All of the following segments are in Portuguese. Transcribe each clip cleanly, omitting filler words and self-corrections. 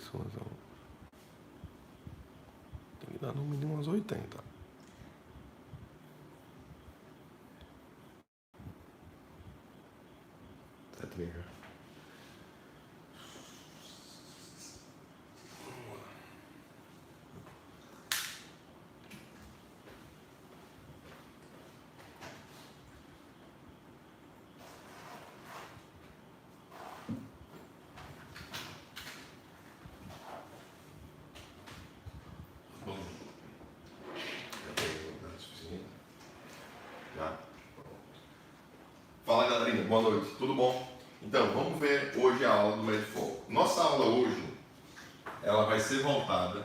pessoas. Tem que dar no mínimo umas 80. Certo, liga. Fala, galerinha, boa noite, tudo bom? Então, vamos ver hoje a aula do médio foco. Nossa aula hoje, ela vai ser voltada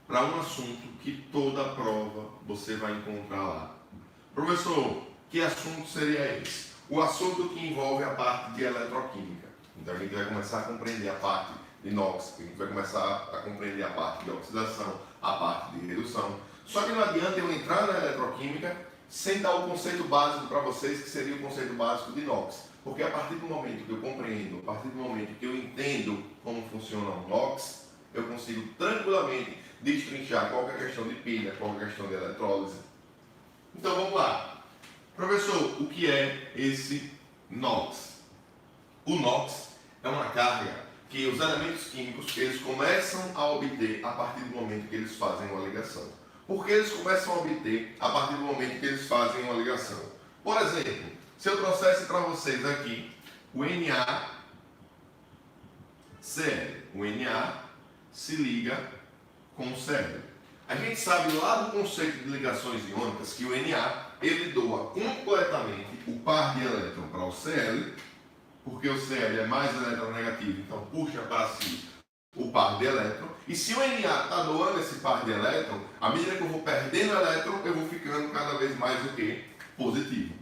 para um assunto que toda prova você vai encontrar lá. Professor, que assunto seria esse? O assunto que envolve a parte de eletroquímica. Então, a gente vai começar a compreender a parte de NOx, a gente vai começar a compreender a parte de oxidação, a parte de redução. Só que não adianta eu entrar na eletroquímica sem dar o conceito básico para vocês, que seria o conceito básico de NOx. Porque a partir do momento que eu compreendo, a partir do momento que eu entendo como funciona o NOx, eu consigo tranquilamente destrinchar qualquer questão de pilha, qualquer questão de eletrólise. Então vamos lá. Professor, o que é esse NOx? O NOx é uma carga que os elementos químicos eles começam a obter a partir do momento que eles fazem uma ligação. Por que eles começam a obter a partir do momento que eles fazem uma ligação? Por exemplo, se eu trouxesse para vocês aqui o NaCl. O Na se liga com o Cl. A gente sabe lá do conceito de ligações iônicas que o Na ele doa completamente o par de elétron para o Cl, porque o Cl é mais eletronegativo, então puxa para si o par de elétron. E se o Na está doando esse par de elétron, à medida que eu vou perdendo elétron, eu vou ficando cada vez mais o que? Positivo.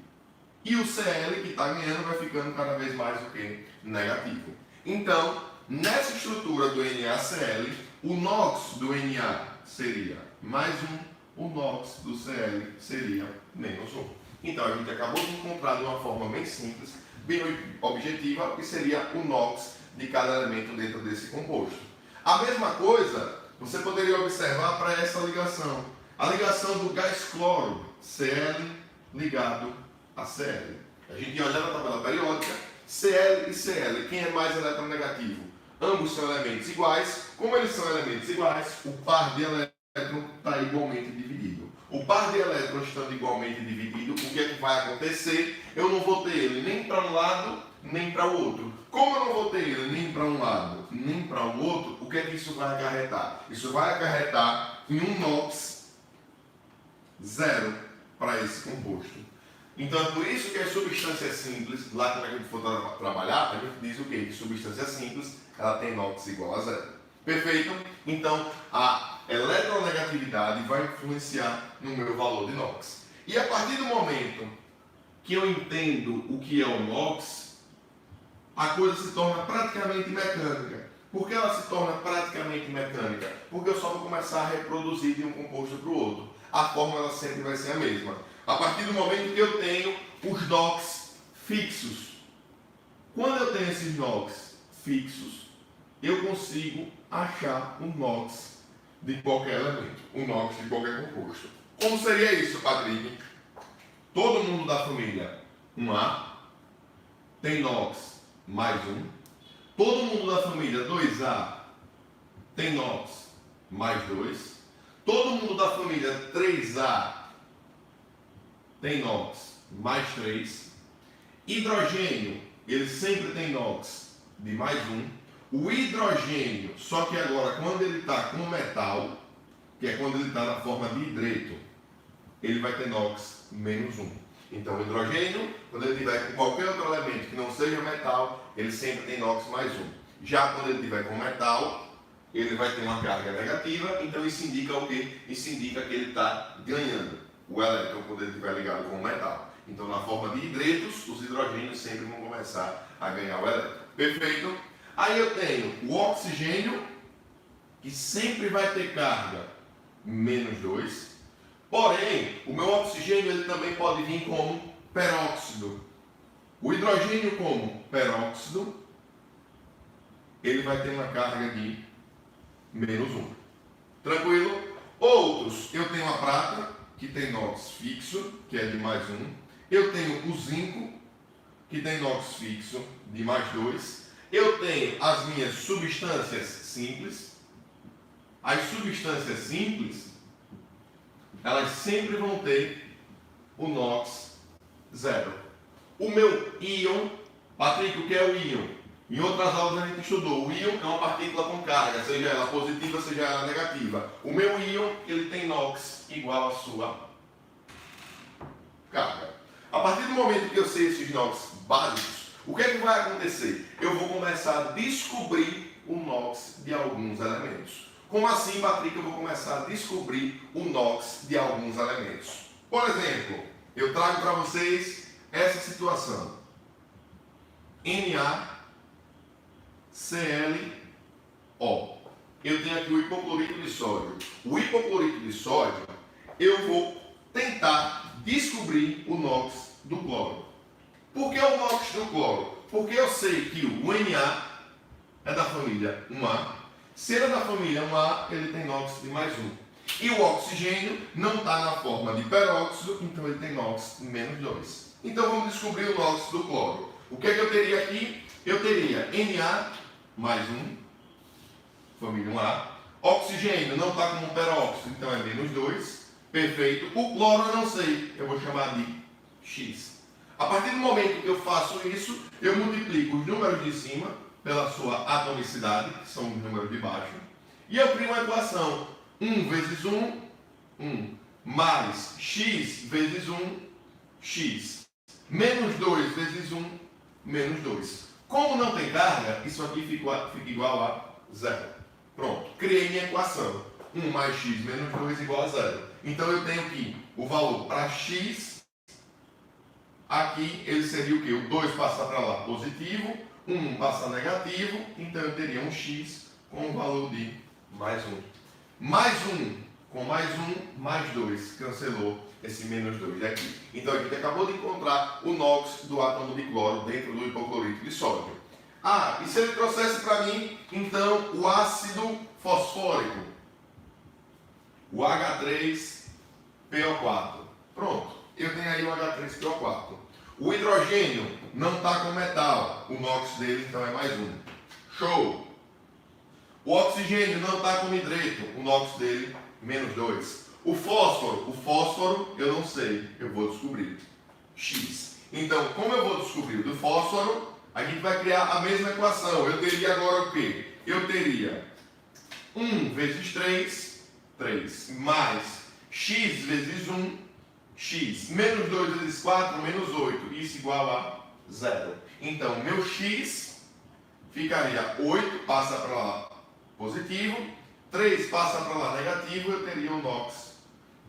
E o Cl que está ganhando vai ficando cada vez mais o que? Negativo. Então, nessa estrutura do NaCl, o NOx do Na seria mais 1, o NOx do Cl seria menos 1. Então, a gente acabou de encontrar de uma forma bem simples, bem objetiva, que seria o NOx de cada elemento dentro desse composto. A mesma coisa você poderia observar para essa ligação. A ligação do gás cloro, Cl ligado a Cl. A gente olha na tabela periódica, Cl e Cl, quem é mais eletronegativo? Ambos são elementos iguais. Como eles são elementos iguais, o par de elétrons está igualmente dividido. O par de elétrons estando igualmente dividido, o que é que vai acontecer? Eu não vou ter ele nem para um lado, nem para o outro. Como eu não vou ter ele nem para um lado, nem para o outro, o que é que isso vai acarretar? Isso vai acarretar em um NOx zero para esse composto. Então é por isso que as substâncias simples, lá quando a gente for trabalhar, a gente diz o quê? Que substância simples, ela tem NOx igual a zero. Perfeito? Então a eletronegatividade vai influenciar no meu valor de NOx. E a partir do momento que eu entendo o que é o NOx, a coisa se torna praticamente mecânica. Por que ela se torna praticamente mecânica? Porque eu só vou começar a reproduzir de um composto para o outro. A fórmula sempre vai ser a mesma. A partir do momento que eu tenho os NOx fixos. Quando eu tenho esses NOx fixos, eu consigo achar o NOx de qualquer elemento, o NOx de qualquer composto. Como seria isso, Patrick? Todo mundo da família 1A tem NOx mais 1. Todo mundo da família 2A tem NOx mais 2. Todo mundo da família 3A tem NOx mais 3. Hidrogênio, ele sempre tem NOx de mais 1. O hidrogênio, só que agora quando ele está com metal, que é quando ele está na forma de hidreto, ele vai ter NOx menos 1. Então o hidrogênio, quando ele tiver com qualquer outro elemento que não seja metal, ele sempre tem NOx mais 1. Já quando ele tiver com metal, ele vai ter uma carga negativa, então isso indica o quê? Isso indica que ele está ganhando o elétron quando ele estiver ligado com o metal. Então na forma de hidretos, os hidrogênios sempre vão começar a ganhar o elétron. Perfeito? Aí eu tenho o oxigênio, que sempre vai ter carga menos 2. Porém, o meu oxigênio ele também pode vir como peróxido. O hidrogênio como peróxido. ele vai ter uma carga de menos 1. Tranquilo? Outros, eu tenho a prata, que tem NOx fixo, que é de mais 1. Eu tenho o zinco, que tem NOx fixo, de mais 2. Eu tenho as minhas substâncias simples. As substâncias simples, elas sempre vão ter o NOx 0. O meu íon, Patrick, o que é o íon? Em outras aulas a gente estudou, o íon é uma partícula com carga, seja ela positiva, seja ela negativa. O meu íon, ele tem NOx igual à sua carga. A partir do momento que eu sei esses NOx básicos, o que é que vai acontecer? Eu vou começar a descobrir o NOx de alguns elementos. Como assim, Patrick, eu vou começar a descobrir o NOx de alguns elementos? Por exemplo, eu trago para vocês essa situação. NaClO. Eu tenho aqui o hipoclorito de sódio. O hipoclorito de sódio, eu vou tentar descobrir o NOx do cloro. Por que o NOx do cloro? Porque eu sei que o Na é da família 1A. Se ele é da família 1A, ele tem NOx de mais 1. E o oxigênio não está na forma de peróxido, então ele tem NOx de menos 2. Então vamos descobrir o NOx do cloro. O que é que eu teria aqui? Eu teria Na mais 1, família 1A. Oxigênio não está como um peróxido, então é menos 2. Perfeito. O cloro eu não sei, eu vou chamar de X. A partir do momento que eu faço isso, eu multiplico os números de cima pela sua atomicidade, que são os números de baixo, e eu crio uma equação 1 vezes 1, 1, mais x vezes 1, x, menos 2 vezes 1, menos 2. Como não tem carga, isso aqui fica igual a 0. Pronto, criei minha equação. 1 mais x menos 2 igual a 0. Então eu tenho que o valor para x, aqui ele seria o quê? O 2 passa para lá positivo, 1 passa negativo, então eu teria um x com o valor de mais 1. Mais 1 com mais 1, mais 2, cancelou esse menos 2 daqui. Então a gente acabou de encontrar o NOx do átomo de cloro dentro do hipoclorito de sódio. Ah, e se ele trouxesse para mim, então, o ácido fosfórico, o H3PO4. Pronto, eu tenho aí o H3PO4. O hidrogênio não está com metal, o NOx dele então é mais 1. Show! O oxigênio não está com hidreto, o NOx dele menos 2. O fósforo eu não sei, eu vou descobrir. X. Então, como eu vou descobrir do fósforo, a gente vai criar a mesma equação. Eu teria agora o quê? Eu teria 1 vezes 3, 3, mais x vezes 1, x, menos 2 vezes 4, menos 8, isso igual a 0. Então, meu x ficaria 8, passa para lá positivo, 3 passa para lá negativo, eu teria o NOx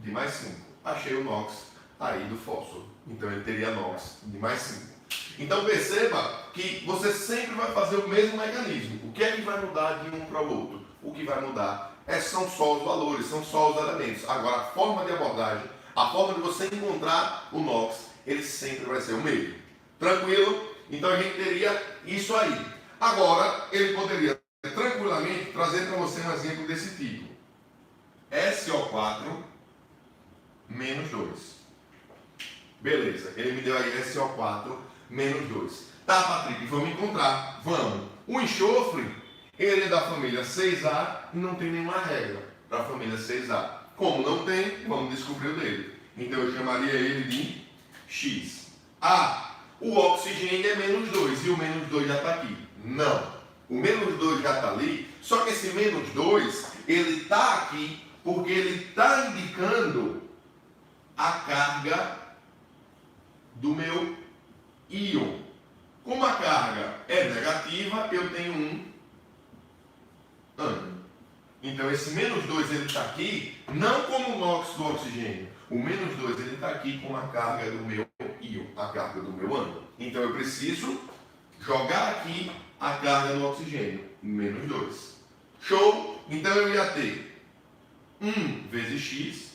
de mais 5. Achei o NOx aí do fósforo, então ele teria NOx de mais 5. Então perceba que você sempre vai fazer o mesmo mecanismo. O que é que vai mudar de um para o outro? O que vai mudar são só os valores, são só os elementos. Agora, a forma de abordagem, a forma de você encontrar o NOx, ele sempre vai ser o mesmo. Tranquilo? Então a gente teria isso aí. Agora, ele poderia tranquilamente trazer para você um exemplo desse tipo. SO4 menos 2. Beleza, ele me deu aí SO4 menos 2. Tá, Patrick, vamos encontrar. Vamos. O enxofre, ele é da família 6A e não tem nenhuma regra para a família 6A. Como não tem, vamos descobrir o dele. Então eu chamaria ele de X. Ah, o oxigênio é menos 2 e o menos 2 já está aqui. Não. O menos 2 já está ali, só que esse menos 2, ele está aqui porque ele está indicando a carga do meu íon. Como a carga é negativa, eu tenho um ânion. Então esse menos 2 ele está aqui, não como o NOx do oxigênio. O menos 2 ele está aqui com a carga do meu íon, a carga do meu ânion. Então eu preciso jogar aqui a carga do oxigênio, menos 2. Show? Então eu ia ter 1 vezes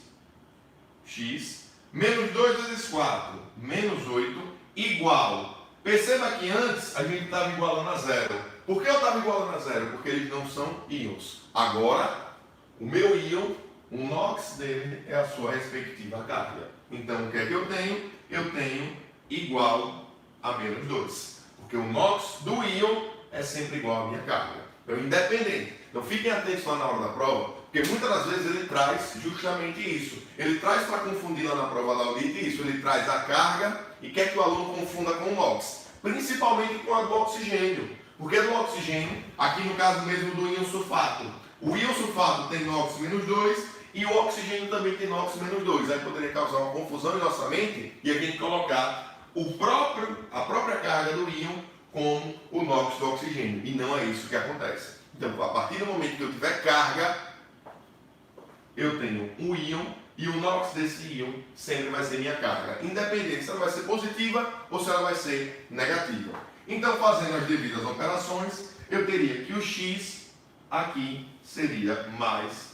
x, menos 2 vezes 4, menos 8, igual. Perceba que antes a gente estava igualando a 0. Por que eu estava igualando a zero? Porque eles não são íons. Agora, o meu íon, o NOx dele é a sua respectiva carga. Então, o que é que eu tenho? Eu tenho igual a menos 2. Porque o NOx do íon é sempre igual à minha carga. Então, independente. Então, fiquem atentos lá na hora da prova, porque muitas das vezes ele traz justamente isso. Ele traz para confundir lá na prova da audite isso. Ele traz a carga e quer que o aluno confunda com o NOx. Principalmente com a do oxigênio. Porque do oxigênio, aqui no caso mesmo do íon sulfato. O íon sulfato tem NOx menos 2 e o oxigênio também tem NOx menos 2. Aí poderia causar uma confusão em nossa mente e a gente colocar a própria carga do íon como o NOx do oxigênio. E não é isso que acontece. Então, a partir do momento que eu tiver carga, eu tenho um íon e o NOx desse íon sempre vai ser minha carga. Independente se ela vai ser positiva ou se ela vai ser negativa. Então, fazendo as devidas operações, eu teria que o X aqui seria mais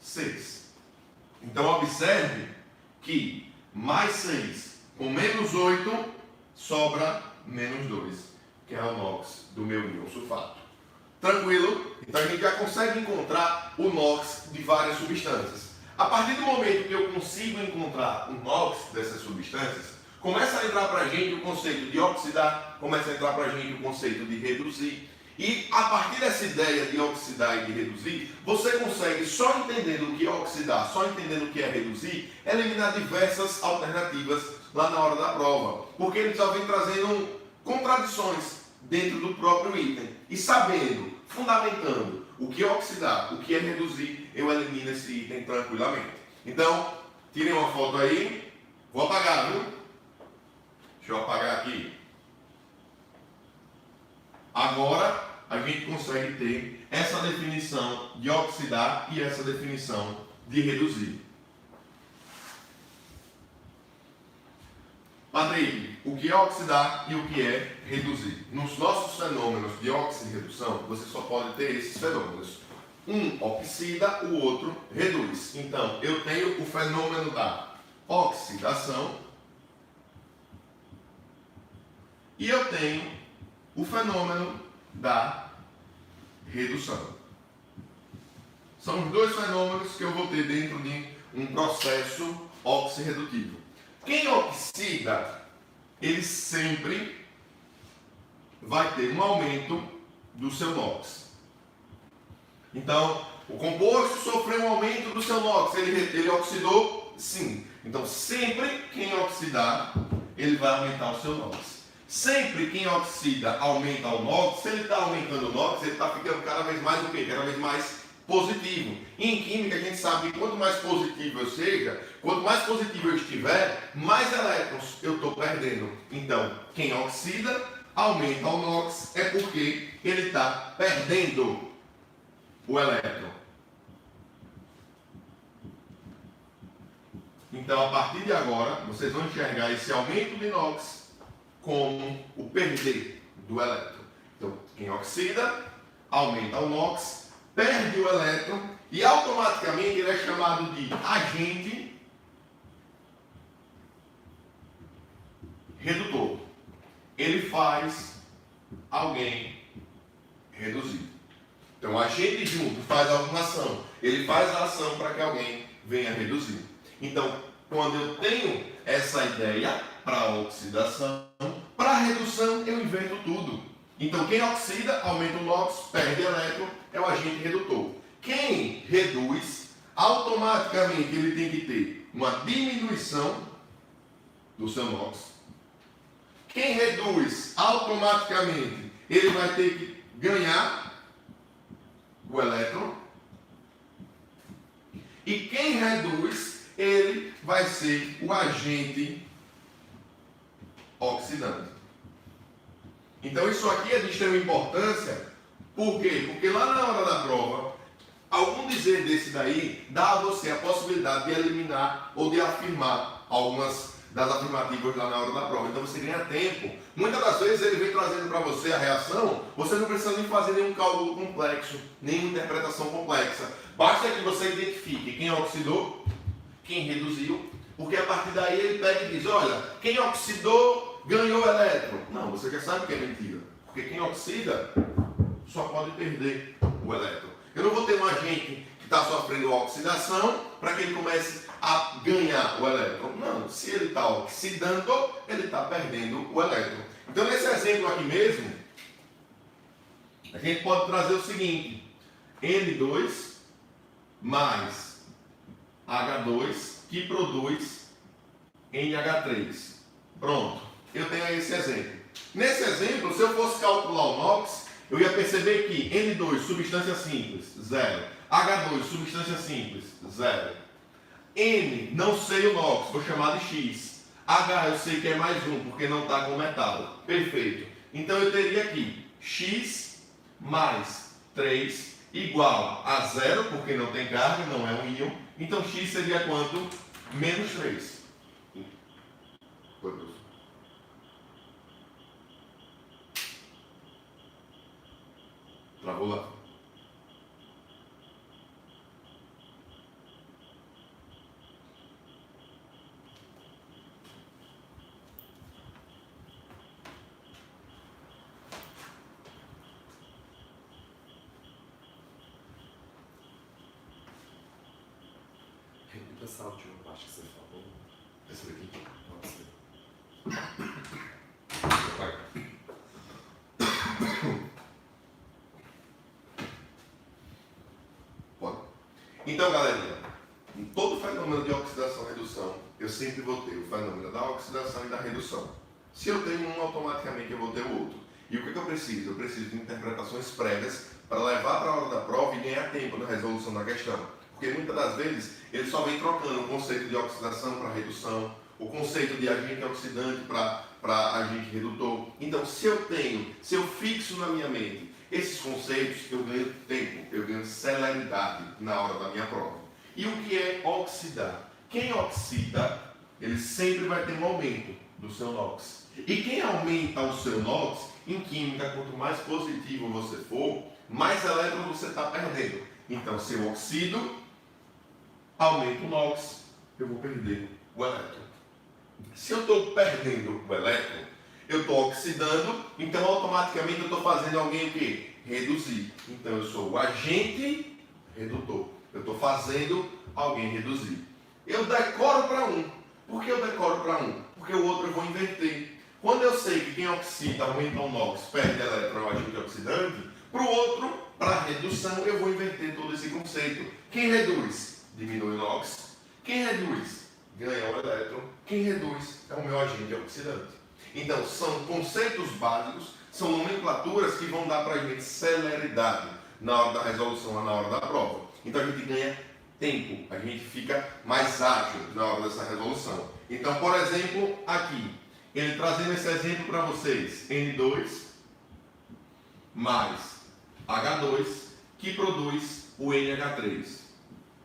6. Então, observe que mais 6 com menos 8 sobra menos 2, que é o NOx do meu íon sulfato. Tranquilo? Então, a gente já consegue encontrar o NOx de várias substâncias. A partir do momento que eu consigo encontrar o NOx dessas substâncias, começa a entrar para a gente o conceito de oxidar, começa a entrar para a gente o conceito de reduzir. E a partir dessa ideia de oxidar e de reduzir, você consegue, só entendendo o que é oxidar, só entendendo o que é reduzir, eliminar diversas alternativas lá na hora da prova. Porque ele já vem trazendo contradições dentro do próprio item. E sabendo, fundamentando o que é oxidar, o que é reduzir, eu elimino esse item tranquilamente. Então, tirem uma foto aí. Vou apagar, viu? Deixa eu apagar aqui. Agora, a gente consegue ter essa definição de oxidar e essa definição de reduzir. Patrick, o que é oxidar e o que é reduzir? Nos nossos fenômenos de oxirredução, você só pode ter esses fenômenos. Um oxida, o outro reduz. Então, eu tenho o fenômeno da oxidação e eu tenho o fenômeno da redução. São os dois fenômenos que eu vou ter dentro de um processo oxirredutivo. Quem oxida, ele sempre vai ter um aumento do seu NOx. Então, o composto sofreu um aumento do seu NOx. Ele oxidou? Sim. Então, sempre quem oxidar, ele vai aumentar o seu NOx. Sempre quem oxida aumenta o NOx. Se ele está aumentando o NOx, ele está ficando cada vez mais o quê? Cada vez mais positivo. E em química a gente sabe que quanto mais positivo eu seja, quanto mais positivo eu estiver, mais elétrons eu estou perdendo. Então, quem oxida aumenta o NOx é porque ele está perdendo o elétron. Então, a partir de agora, vocês vão enxergar esse aumento de NOx como o perder do elétron. Então, quem oxida aumenta o NOx, perde o elétron e automaticamente ele é chamado de agente redutor. Ele faz alguém reduzir. Então, o agente junto faz alguma ação. Ele faz a ação para que alguém venha reduzir. Então, quando eu tenho essa ideia para a oxidação, para a redução eu invento tudo. Então, quem oxida aumenta o NOx, perde elétron, é o agente redutor. Quem reduz, automaticamente ele tem que ter uma diminuição do seu NOx. Quem reduz, automaticamente ele vai ter que ganhar o elétron. E quem reduz, ele vai ser o agente oxidante. Então isso aqui é de extrema importância. Por quê? Porque lá na hora da prova, algum dizer desse daí dá a você a possibilidade de eliminar ou de afirmar algumas das afirmativas lá na hora da prova. Então você ganha tempo. Muitas das vezes ele vem trazendo para você a reação, você não precisa nem fazer nenhum cálculo complexo, nenhuma interpretação complexa. Basta que você identifique quem oxidou, quem reduziu, porque a partir daí ele pega e diz, olha, quem oxidou ganhou elétron. Não, você já sabe que é mentira. Porque quem oxida só pode perder o elétron. Eu não vou ter um agente que está sofrendo oxidação para que ele comece a ganhar o elétron. Não, se ele está oxidando, ele está perdendo o elétron. Então, nesse exemplo aqui mesmo, a gente pode trazer o seguinte: N2 mais H2 que produz NH3. Pronto, eu tenho aí esse exemplo. Nesse exemplo, se eu fosse calcular o NOx, eu ia perceber que N2, substância simples, 0. H2, substância simples, 0. N, não sei o NOx, vou chamar de X. H, eu sei que é mais 1, porque não está com metal. Perfeito. Então, eu teria aqui X mais 3 igual a 0, porque não tem carga, não é um íon. Então, X seria quanto? Menos 3. Travou lá. Repita essa última parte que você falou. Essa daqui. Pode ser. Pode. Então, galerinha, em todo fenômeno de oxidação e redução, eu sempre vou ter o fenômeno da oxidação e da redução. Se eu tenho um, automaticamente eu vou ter o outro. E o que eu preciso? Eu preciso de interpretações prévias para levar para a hora da prova e ganhar tempo na resolução da questão. Porque muitas das vezes ele só vem trocando o conceito de oxidação para redução, o conceito de agente oxidante para agente redutor. Então, se eu fixo na minha mente esses conceitos, eu ganho tempo, eu ganho celeridade na hora da minha prova. E o que é oxidar? Quem oxida, ele sempre vai ter um aumento do seu NOx. E quem aumenta o seu NOx, em química, quanto mais positivo você for, mais elétrons você está perdendo. Então, se eu oxido, aumento o NOx, eu vou perder o elétron. Se eu estou perdendo o elétron, eu estou oxidando, então automaticamente eu estou fazendo alguém o quê? Reduzir. Então eu sou o agente redutor. Eu estou fazendo alguém reduzir. Eu decoro para um. Por que eu decoro para um? Porque o outro eu vou inverter. Quando eu sei que quem oxida aumenta o NOx, perde elétron, é o agente oxidante, para o outro, para redução, eu vou inverter todo esse conceito. Quem reduz? Diminui o NOx. Quem reduz? Ganha o elétron. Quem reduz é o meu agente oxidante. Então, são conceitos básicos, são nomenclaturas que vão dar para a gente celeridade na hora da resolução, na hora da prova. Então, a gente ganha tempo, a gente fica mais ágil na hora dessa resolução. Então, por exemplo, aqui, ele trazendo esse exemplo para vocês, N2 mais H2, que produz o NH3.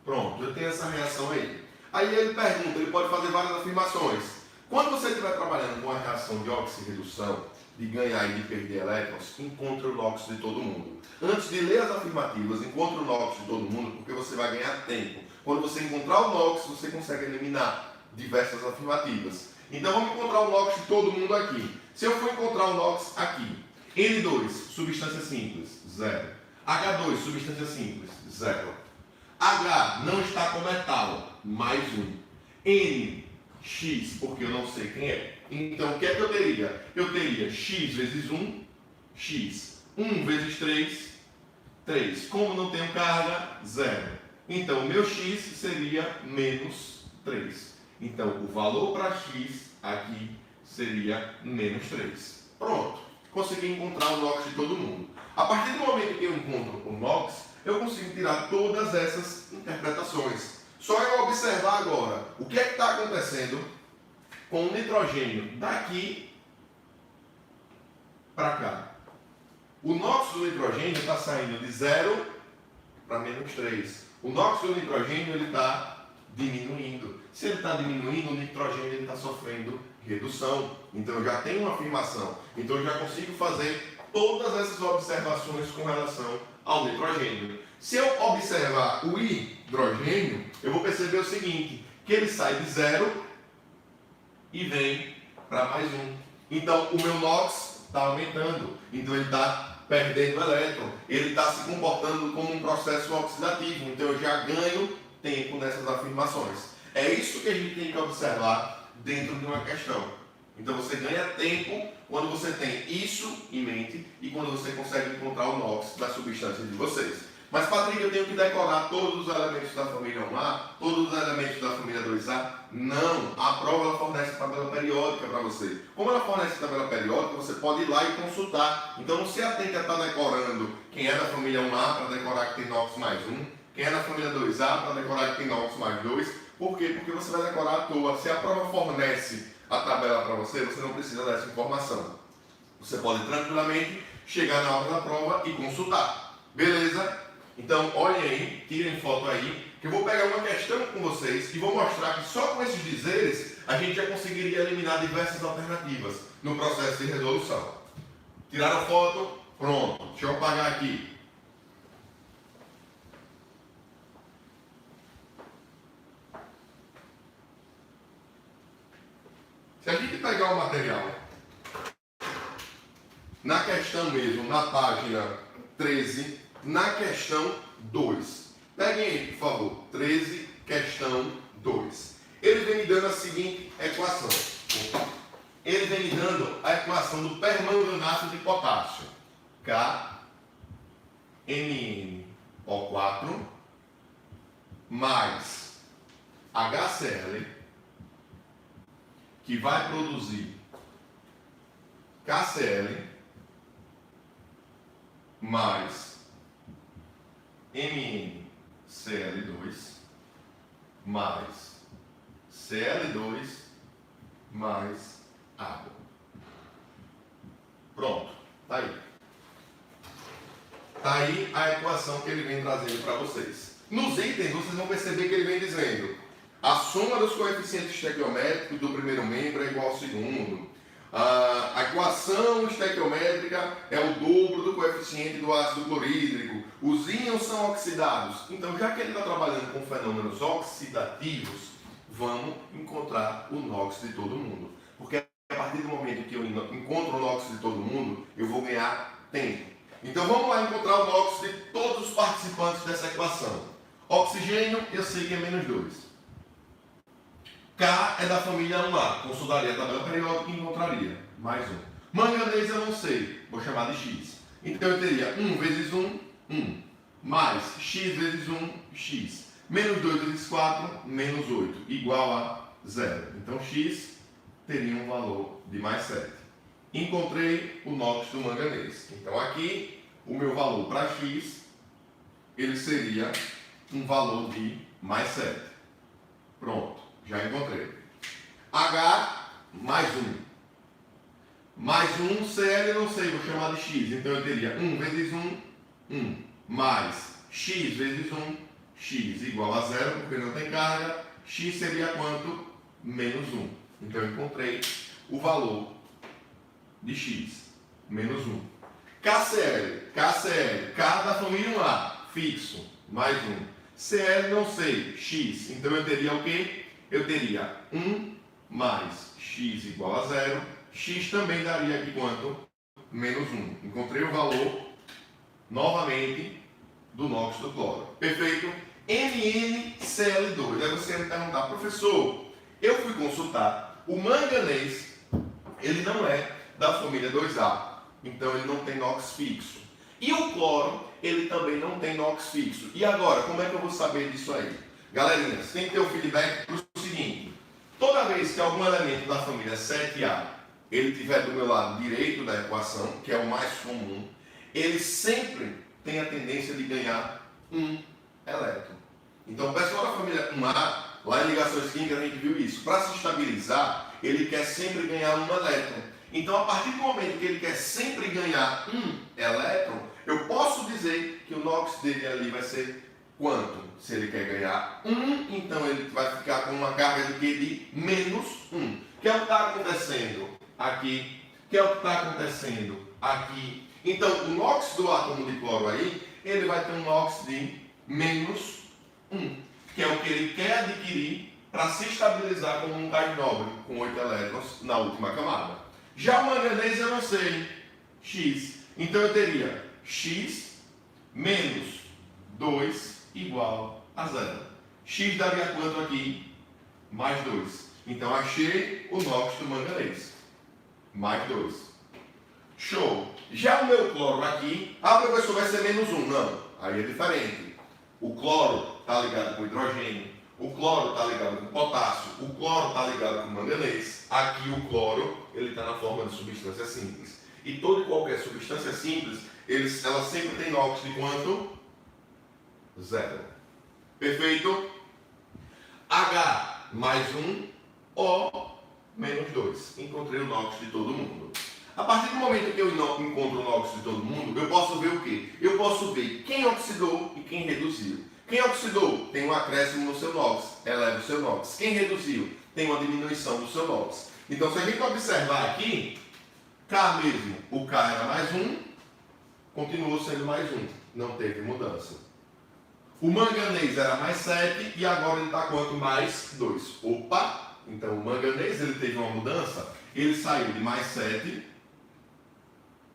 Pronto, eu tenho essa reação aí. Aí ele pergunta, ele pode fazer várias afirmações. Quando você estiver trabalhando com a reação de oxirredução, de ganhar e de perder elétrons, encontre o NOx de todo mundo. Antes de ler as afirmativas, encontre o NOx de todo mundo, porque você vai ganhar tempo. Quando você encontrar o NOx, você consegue eliminar diversas afirmativas. Então vamos encontrar o NOx de todo mundo aqui. Se eu for encontrar o NOx aqui, N2, substância simples, 0. H2, substância simples, 0. H não está com metal, mais 1. N, X, porque eu não sei quem é. Então, o que é que eu teria? Eu teria X vezes 1, X. 1 vezes 3, 3. Como não tenho carga, 0. Então, o meu X seria menos 3. Então, o valor para X aqui seria menos 3. Pronto. Consegui encontrar o NOx de todo mundo. A partir do momento que eu encontro o NOx, eu consigo tirar todas essas interpretações. Só eu observar agora o que é que está acontecendo com o nitrogênio daqui para cá. O NOx do nitrogênio está saindo de 0 para menos 3. O NOx do nitrogênio ele está diminuindo. Se ele está diminuindo, o nitrogênio está sofrendo redução. Então eu já tenho uma afirmação. Então eu já consigo fazer todas essas observações com relação ao nitrogênio. Se eu observar o hidrogênio, eu vou perceber o seguinte, que ele sai de 0 e vem para mais 1. Então o meu NOx está aumentando. Então ele está perdendo elétron, ele está se comportando como um processo oxidativo, então eu já ganho tempo nessas afirmações. É isso que a gente tem que observar dentro de uma questão. Então você ganha tempo quando você tem isso em mente e quando você consegue encontrar o NOx da substância de vocês. Mas, Patrick, eu tenho que decorar todos os elementos da família 1A, todos os elementos da família 2A? Não. A prova ela fornece tabela periódica para você. Como ela fornece tabela periódica, você pode ir lá e consultar. Então, não se atente a estar decorando quem é da família 1A para decorar que tem NOx mais 1, quem é da família 2A para decorar que tem NOx mais 2. Por quê? Porque você vai decorar à toa. Se a prova fornece a tabela para você, você não precisa dessa informação. Você pode tranquilamente chegar na hora da prova e consultar. Beleza? Então, olhem aí, tirem foto aí, que eu vou pegar uma questão com vocês e vou mostrar que só com esses dizeres a gente já conseguiria eliminar diversas alternativas no processo de resolução. Tiraram foto? Pronto. Deixa eu apagar aqui. Se a gente pegar o material, na questão mesmo, na página 13, na questão 2. Peguem aí, por favor. 13, questão 2. Ele vem me dando a seguinte equação. Ele vem me dando a equação do permanganato de potássio. KMnO4 mais HCl, que vai produzir KCl mais MnCl2 mais Cl2 mais água. Pronto, tá aí. Tá aí a equação que ele vem trazendo para vocês. Nos itens, vocês vão perceber que ele vem dizendo a soma dos coeficientes estequiométricos do primeiro membro é igual ao segundo. A equação estequiométrica é o dobro do coeficiente do ácido clorídrico. Os íons são oxidados. Então, já que ele está trabalhando com fenômenos oxidativos, vamos encontrar o NOx de todo mundo. Porque a partir do momento que eu encontro o NOx de todo mundo, eu vou ganhar tempo. Então, vamos lá encontrar o NOx de todos os participantes dessa equação. Oxigênio, eu sei que é menos 2. K é da família 1A, consultaria a tabela periódica e encontraria mais 1. Manganês eu não sei, vou chamar de X. Então eu teria 1 vezes 1, 1, mais X vezes 1, X. Menos 2 vezes 4, menos 8, igual a 0. Então X teria um valor de mais 7. Encontrei o NOx do manganês. Então aqui, o meu valor para X, ele seria um valor de mais 7. Pronto. Já encontrei. H mais 1. Mais 1, Cl não sei, vou chamar de X. Então eu teria 1 vezes 1, 1. Mais X vezes 1, X igual a 0, porque não tem carga. X seria quanto? Menos 1. Então eu encontrei o valor de X. Menos 1. KCl. K da família 1A. Fixo. Mais 1. Cl não sei. X. Então eu teria o quê? Eu teria 1 mais X igual a 0. X também daria aqui quanto? Menos 1. Encontrei o valor, novamente, do NOx do cloro. Perfeito? MnCl2. Aí você vai me perguntar, professor, eu fui consultar. O manganês, ele não é da família 2A. Então ele não tem NOx fixo. E o cloro, ele também não tem NOx fixo. E agora, como é que eu vou saber disso aí? Galerinha, você tem que ter o feedback para o seguinte: toda vez que algum elemento da família 7A ele estiver do meu lado direito da equação, que é o mais comum, ele sempre tem a tendência de ganhar um elétron. Então, o pessoal da família 1A, lá em ligações químicas, a gente viu isso. Para se estabilizar, ele quer sempre ganhar um elétron. Então, a partir do momento que ele quer sempre ganhar um elétron, eu posso dizer que o NOx dele ali vai ser quanto? Se ele quer ganhar 1, então ele vai ficar com uma carga de quê? De menos 1. Que é o que está acontecendo aqui. Que é o que está acontecendo aqui. Então, o NOx do átomo de cloro aí, ele vai ter um NOx de menos 1. Que é o que ele quer adquirir para se estabilizar como um gás nobre, com 8 elétrons na última camada. Já o manganês eu não sei. X. Então eu teria x menos 2 igual a 0. X daria quanto aqui? Mais 2. Então achei o NOx do manganês. Mais 2. Show! Já o meu cloro aqui, professor, vai ser menos 1. Não, aí é diferente. O cloro está ligado com hidrogênio, o cloro está ligado com potássio, o cloro está ligado com manganês. Aqui o cloro ele está na forma de substância simples. E toda e qualquer substância simples, ela sempre tem NOx de quanto? 0. Perfeito? H mais 1, O menos 2. Encontrei o NOx de todo mundo. A partir do momento que eu encontro o NOx de todo mundo, eu posso ver o quê? Eu posso ver quem oxidou e quem reduziu. Quem oxidou tem um acréscimo no seu NOx, eleva o seu NOx. Quem reduziu tem uma diminuição do seu NOx. Então, se a gente observar aqui, K mesmo, o K era mais 1, continuou sendo mais 1, não teve mudança. O manganês era mais 7 e agora ele está quanto? Mais 2. Opa! Então, o manganês ele teve uma mudança, ele saiu de mais 7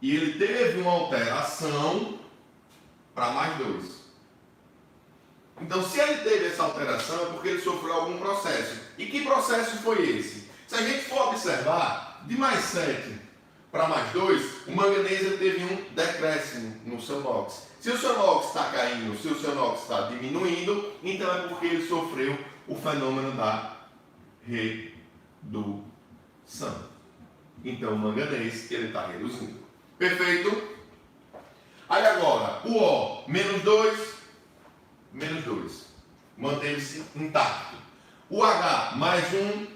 e ele teve uma alteração para mais 2. Então, se ele teve essa alteração, é porque ele sofreu algum processo. E que processo foi esse? Se a gente for observar, de mais 7 para mais 2, o manganês ele teve um decréscimo no seu NOx. Se o seu NOx está caindo, se o seu NOx está diminuindo, então é porque ele sofreu o fenômeno da redução. Então, o manganês ele está reduzindo. Perfeito? Aí agora, o O, menos 2, manteve-se intacto. O H, mais 1,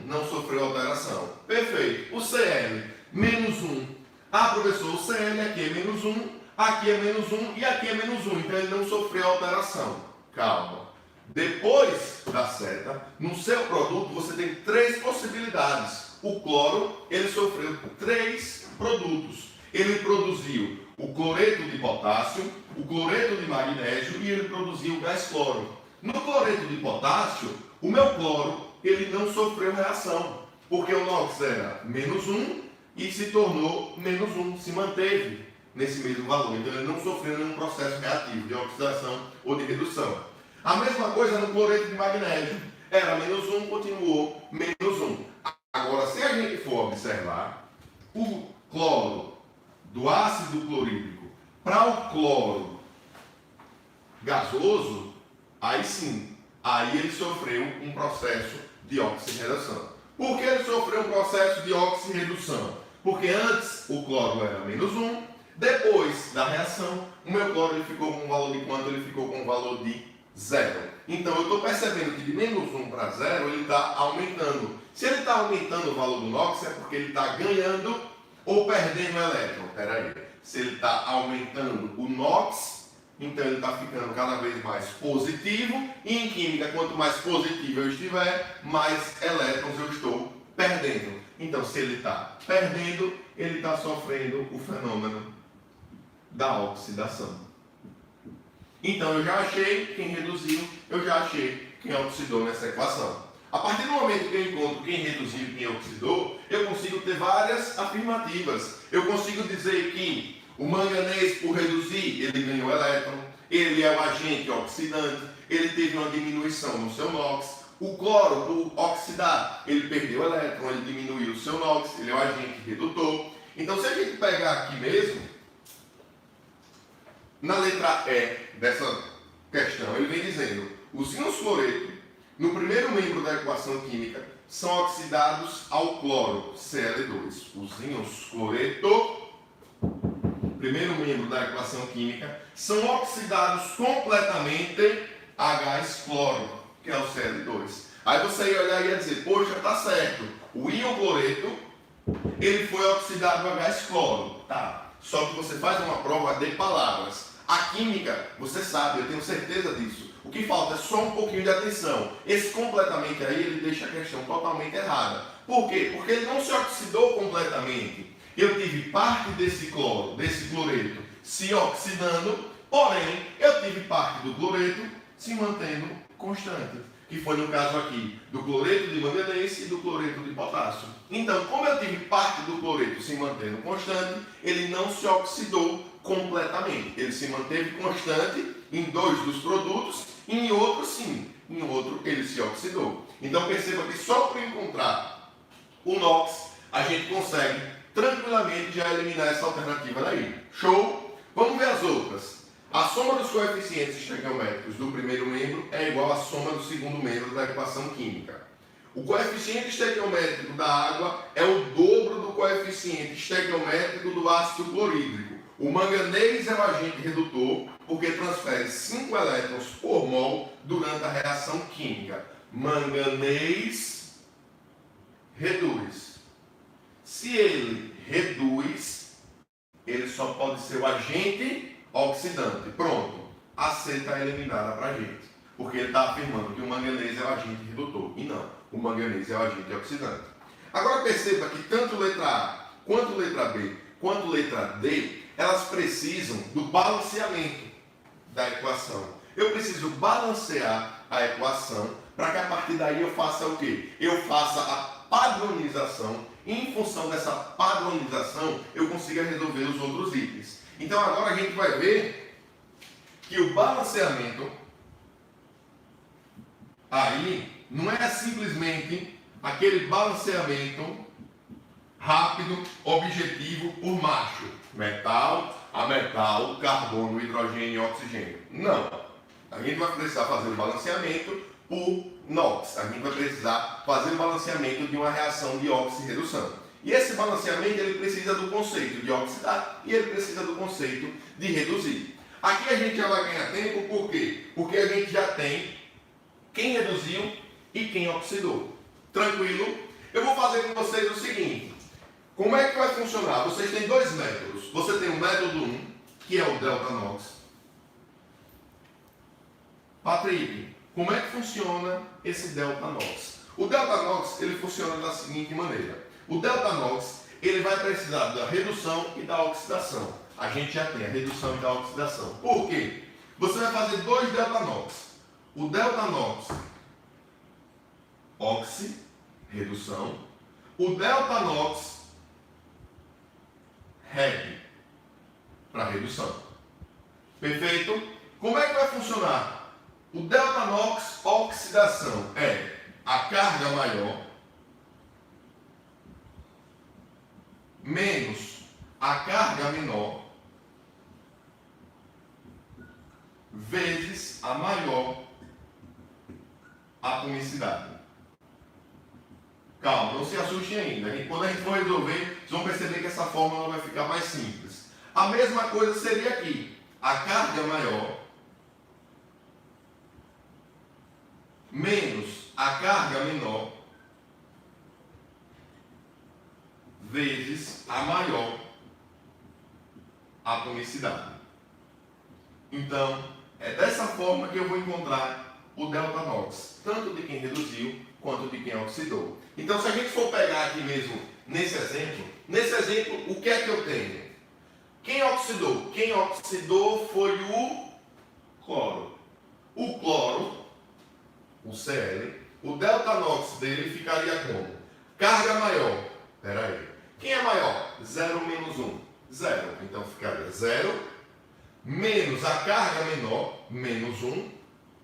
não sofreu alteração. Perfeito. O Cl, menos 1. Professor, o Cl aqui é menos 1, aqui é menos 1 e aqui é menos 1. Então, ele não sofreu alteração. Calma. Depois da seta, no seu produto, você tem 3 possibilidades. O cloro, ele sofreu 3 produtos. Ele produziu o cloreto de potássio, o cloreto de magnésio e ele produziu o gás cloro. No cloreto de potássio, o meu cloro ele não sofreu reação, porque o NOx era menos 1 e se tornou menos 1, se manteve nesse mesmo valor. Então ele não sofreu nenhum processo reativo de oxidação ou de redução. A mesma coisa no cloreto de magnésio. Era menos 1, continuou menos 1. Agora, se a gente for observar, o cloro do ácido clorídrico para o cloro gasoso, aí sim, aí ele sofreu um processo de oxirredução. Por que ele sofreu um processo de oxirredução? Porque antes o cloro era menos 1, depois da reação, o meu cloro ele ficou com um valor de quanto? Ele ficou com um valor de 0. Então eu estou percebendo que de menos 1 para 0 ele está aumentando. Se ele está aumentando o valor do NOx é porque ele está ganhando ou perdendo elétron. Espera aí. Se ele está aumentando o NOx, então ele está ficando cada vez mais positivo. E em química, quanto mais positivo eu estiver, mais elétrons eu estou perdendo. Então, se ele está perdendo, ele está sofrendo o fenômeno da oxidação. Então, eu já achei quem reduziu, eu já achei quem oxidou nessa equação. A partir do momento que eu encontro quem reduziu e quem oxidou, eu consigo ter várias afirmativas. Eu consigo dizer que o manganês, por reduzir, ele ganhou elétron, ele é o agente oxidante, ele teve uma diminuição no seu NOx. O cloro, por oxidar, ele perdeu elétron, ele diminuiu o seu NOx, ele é o agente redutor. Então, se a gente pegar aqui mesmo, na letra E dessa questão, ele vem dizendo, os íons cloreto, no primeiro membro da equação química, são oxidados ao cloro, Cl2. Os íons cloreto, primeiro membro da equação química, são oxidados completamente a gás cloro, que é o Cl2. Aí você ia olhar e ia dizer, poxa, tá certo, o íon cloreto, ele foi oxidado a gás cloro. Tá, só que você faz uma prova de palavras. A química, você sabe, eu tenho certeza disso. O que falta é só um pouquinho de atenção. Esse completamente aí, ele deixa a questão totalmente errada. Por quê? Porque ele não se oxidou completamente. Eu tive parte desse cloro, desse cloreto, se oxidando, porém, eu tive parte do cloreto se mantendo constante, que foi no caso aqui do cloreto de manganês e do cloreto de potássio. Então, como eu tive parte do cloreto se mantendo constante, ele não se oxidou completamente. Ele se manteve constante em 2 dos produtos e em outro sim, em outro ele se oxidou. Então perceba que só por encontrar o NOx a gente consegue tranquilamente já eliminar essa alternativa daí. Show? Vamos ver as outras. A soma dos coeficientes estequiométricos do primeiro membro é igual à soma do segundo membro da equação química. O coeficiente estequiométrico da água é o dobro do coeficiente estequiométrico do ácido clorídrico. O manganês é o agente redutor porque transfere 5 elétrons por mol durante a reação química. Manganês reduz. Se ele reduz, ele só pode ser o agente oxidante. Pronto. A C está eliminada para a gente. Porque ele está afirmando que o manganês é o agente redutor. E não. O manganês é o agente oxidante. Agora perceba que tanto letra A, quanto letra B, quanto letra D, elas precisam do balanceamento da equação. Eu preciso balancear a equação para que a partir daí eu faça o quê? Eu faça a padronização e em função dessa padronização eu consiga resolver os outros itens. Então agora a gente vai ver que o balanceamento aí não é simplesmente aquele balanceamento rápido, objetivo por macho. Metal a metal, carbono, hidrogênio e oxigênio. Não. A gente vai precisar fazer o balanceamento por NOx. A gente vai precisar fazer o balanceamento de uma reação de oxirredução. E esse balanceamento ele precisa do conceito de oxidar e ele precisa do conceito de reduzir. Aqui a gente já vai ganhar tempo, por quê? Porque a gente já tem quem reduziu e quem oxidou. Tranquilo? Eu vou fazer com vocês o seguinte. Como é que vai funcionar? Vocês têm 2 métodos. Você tem o método 1, que é o delta NOx. Patrick, como é que funciona esse delta NOx? O delta NOx ele funciona da seguinte maneira. O delta NOx ele vai precisar da redução e da oxidação. A gente já tem a redução e da oxidação. Por quê? Você vai fazer 2 delta NOx. O delta NOx, oxi, redução. O delta NOx, reg, para redução. Perfeito? Como é que vai funcionar? O delta NOx oxidação é a carga maior menos a carga menor vezes a maior atomicidade. Calma, não se assustem ainda. Quando a gente for resolver, vocês vão perceber que essa fórmula vai ficar mais simples. A mesma coisa seria aqui. A carga maior menos a carga menor vezes a maior atomicidade. Então, é dessa forma que eu vou encontrar o delta NOx, tanto de quem reduziu quanto de quem oxidou. Então, se a gente for pegar aqui mesmo nesse exemplo, o que é que eu tenho? Quem oxidou? Quem oxidou foi o cloro. O cloro, o Cl, o delta NOx dele ficaria como? Carga maior. Espera aí. Quem é maior? 0 menos 1. 0. Então ficaria 0 menos a carga menor, menos 1.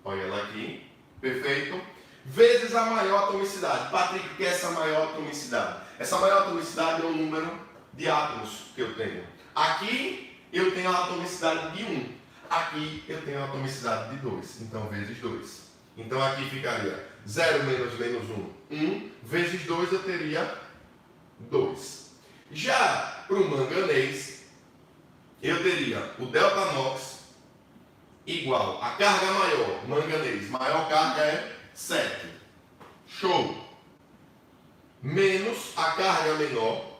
Olha ela aqui. Perfeito? Vezes a maior atomicidade. Patrick, o que é essa maior atomicidade? Essa maior atomicidade é o número de átomos que eu tenho. Aqui eu tenho a atomicidade de 1. Aqui eu tenho a atomicidade de 2. Então, vezes 2. Então, aqui ficaria 0 menos 1, 1. Vezes 2 eu teria 2. Já para o manganês, eu teria o delta NOx igual a carga maior, manganês, maior carga é 7. Show! Menos a carga menor,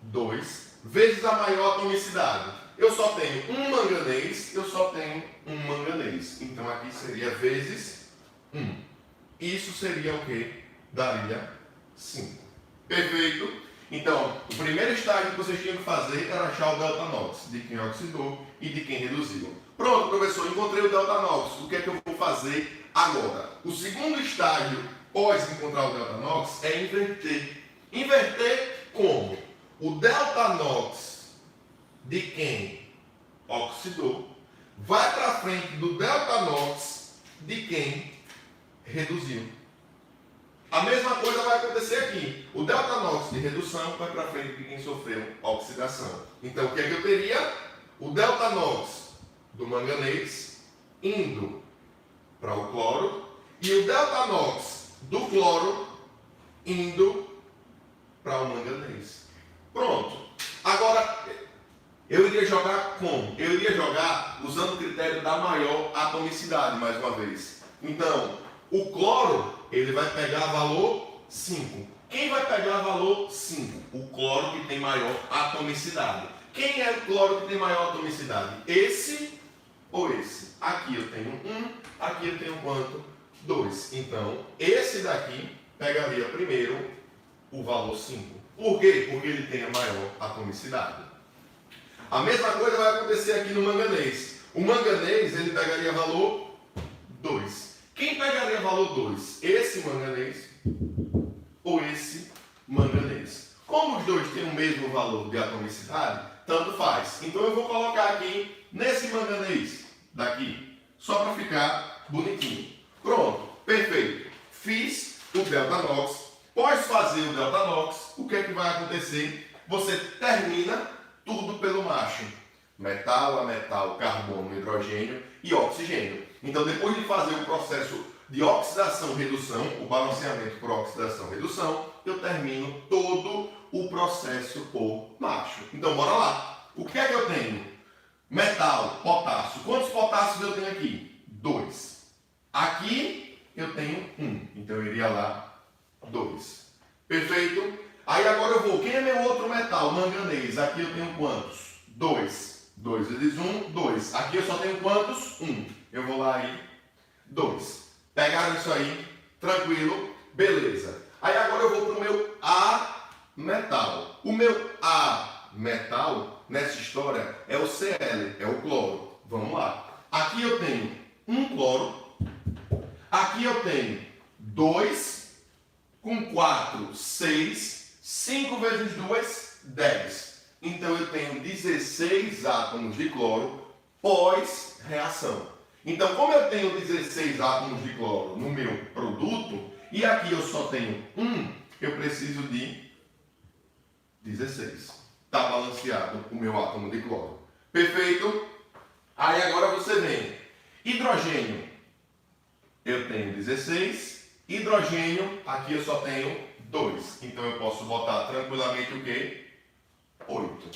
2, vezes a maior atomicidade. Eu só tenho um manganês, eu só tenho um manganês. Então aqui seria vezes 1. Isso seria o que? Daria 5. Perfeito? Então, o primeiro estágio que vocês tinham que fazer era achar o delta NOx, de quem oxidou e de quem reduziu. Pronto, professor, encontrei o delta NOx. O que é que eu vou fazer agora. O segundo estágio, pós encontrar o delta NOx, é inverter. Inverter como? O delta NOx de quem oxidou vai para frente do delta NOx de quem reduziu. A mesma coisa vai acontecer aqui. O delta NOx de redução vai para frente de quem sofreu oxidação. Então, o que é que eu teria? O delta NOx do manganês indo para o cloro e o delta NOx do cloro indo para o manganês. Pronto. Agora, eu iria jogar como? Eu iria jogar usando o critério da maior atomicidade, mais uma vez. Então, o cloro, ele vai pegar valor 5. Quem vai pegar valor 5? O cloro que tem maior atomicidade. Quem é o cloro que tem maior atomicidade? Esse ou esse? Aqui eu tenho 1, aqui eu tenho quanto? 2. Então, esse daqui pegaria primeiro o valor 5. Por quê? Porque ele tem a maior atomicidade. A mesma coisa vai acontecer aqui no manganês. O manganês, ele pegaria valor 2. Quem pegaria valor 2? Esse manganês ou esse manganês? Como os dois têm o mesmo valor de atomicidade, tanto faz. Então eu vou colocar aqui nesse manganês daqui, só para ficar bonitinho. Pronto, perfeito. Fiz o delta NOx. Após fazer o delta NOx, o que é que vai acontecer? Você termina tudo pelo macho. Metal a metal, carbono, hidrogênio e oxigênio. Então, depois de fazer o processo de oxidação-redução, o balanceamento por oxidação-redução, eu termino todo o processo por macho. Então, bora lá. O que é que eu tenho? Metal, potássio. Quantos potássios eu tenho aqui? 2. Aqui eu tenho 1. Então, eu iria lá 2. Perfeito? Aí agora eu vou. Quem é meu outro metal? Manganês. Aqui eu tenho quantos? 2. 2 vezes 1, 2. Aqui eu só tenho quantos? 1. Eu vou lá e 2. Pegaram isso aí? Tranquilo? Beleza. Aí agora eu vou para o meu A metal. O meu A metal, nessa história, é o Cl, é o cloro. Vamos lá. Aqui eu tenho um cloro. Aqui eu tenho 2 com 4, 6. 5 vezes 2, 10. Então eu tenho 16 átomos de cloro pós-reação. Então, como eu tenho 16 átomos de cloro no meu produto, e aqui eu só tenho 1, eu preciso de 16. Está balanceado o meu átomo de cloro. Perfeito? Aí agora você vem. Hidrogênio, eu tenho 16. Hidrogênio, aqui eu só tenho 2. Então eu posso botar tranquilamente o quê? 8.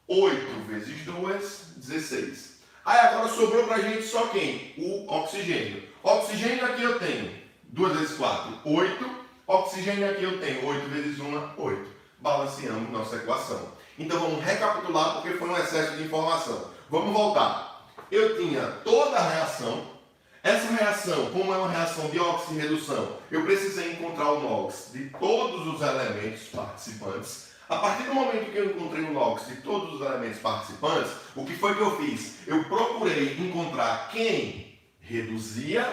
8 vezes 2, 16. Aí agora sobrou pra gente só quem? O oxigênio. Oxigênio aqui eu tenho 2 vezes 4, 8. Oxigênio aqui eu tenho 8 vezes 1, 8. Balanceamos nossa equação. Então vamos recapitular porque foi um excesso de informação. Vamos voltar. Eu tinha toda a reação. Essa reação, como é uma reação de oxirredução, eu precisei encontrar o NOx de todos os elementos participantes. A partir do momento que eu encontrei o NOx de todos os elementos participantes, o que foi que eu fiz? Eu procurei encontrar quem reduzia,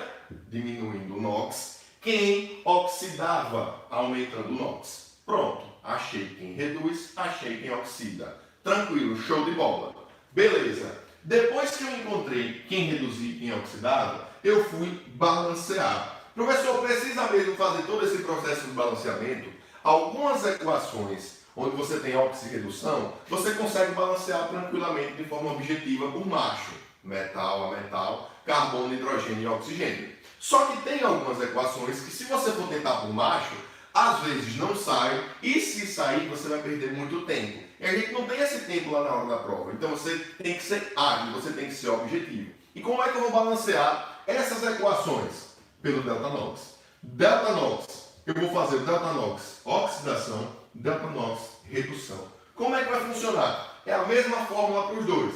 diminuindo o NOx, quem oxidava, aumentando o NOx. Pronto, achei quem reduz, achei quem oxida. Tranquilo, show de bola. Beleza. Depois que eu encontrei quem reduzia e quem oxidava, eu fui balancear. Professor, precisa mesmo fazer todo esse processo de balanceamento? Algumas equações onde você tem oxirredução, você consegue balancear tranquilamente de forma objetiva por macho. Metal a metal, carbono, hidrogênio e oxigênio. Só que tem algumas equações que se você for tentar por macho, às vezes não sai, e se sair você vai perder muito tempo. E a gente não tem esse tempo lá na hora da prova. Então você tem que ser ágil, você tem que ser objetivo. E como é que eu vou balancear essas equações? Pelo delta NOx. Delta NOx, eu vou fazer delta NOx oxidação, delta NOx redução. Como é que vai funcionar? É a mesma fórmula para os dois.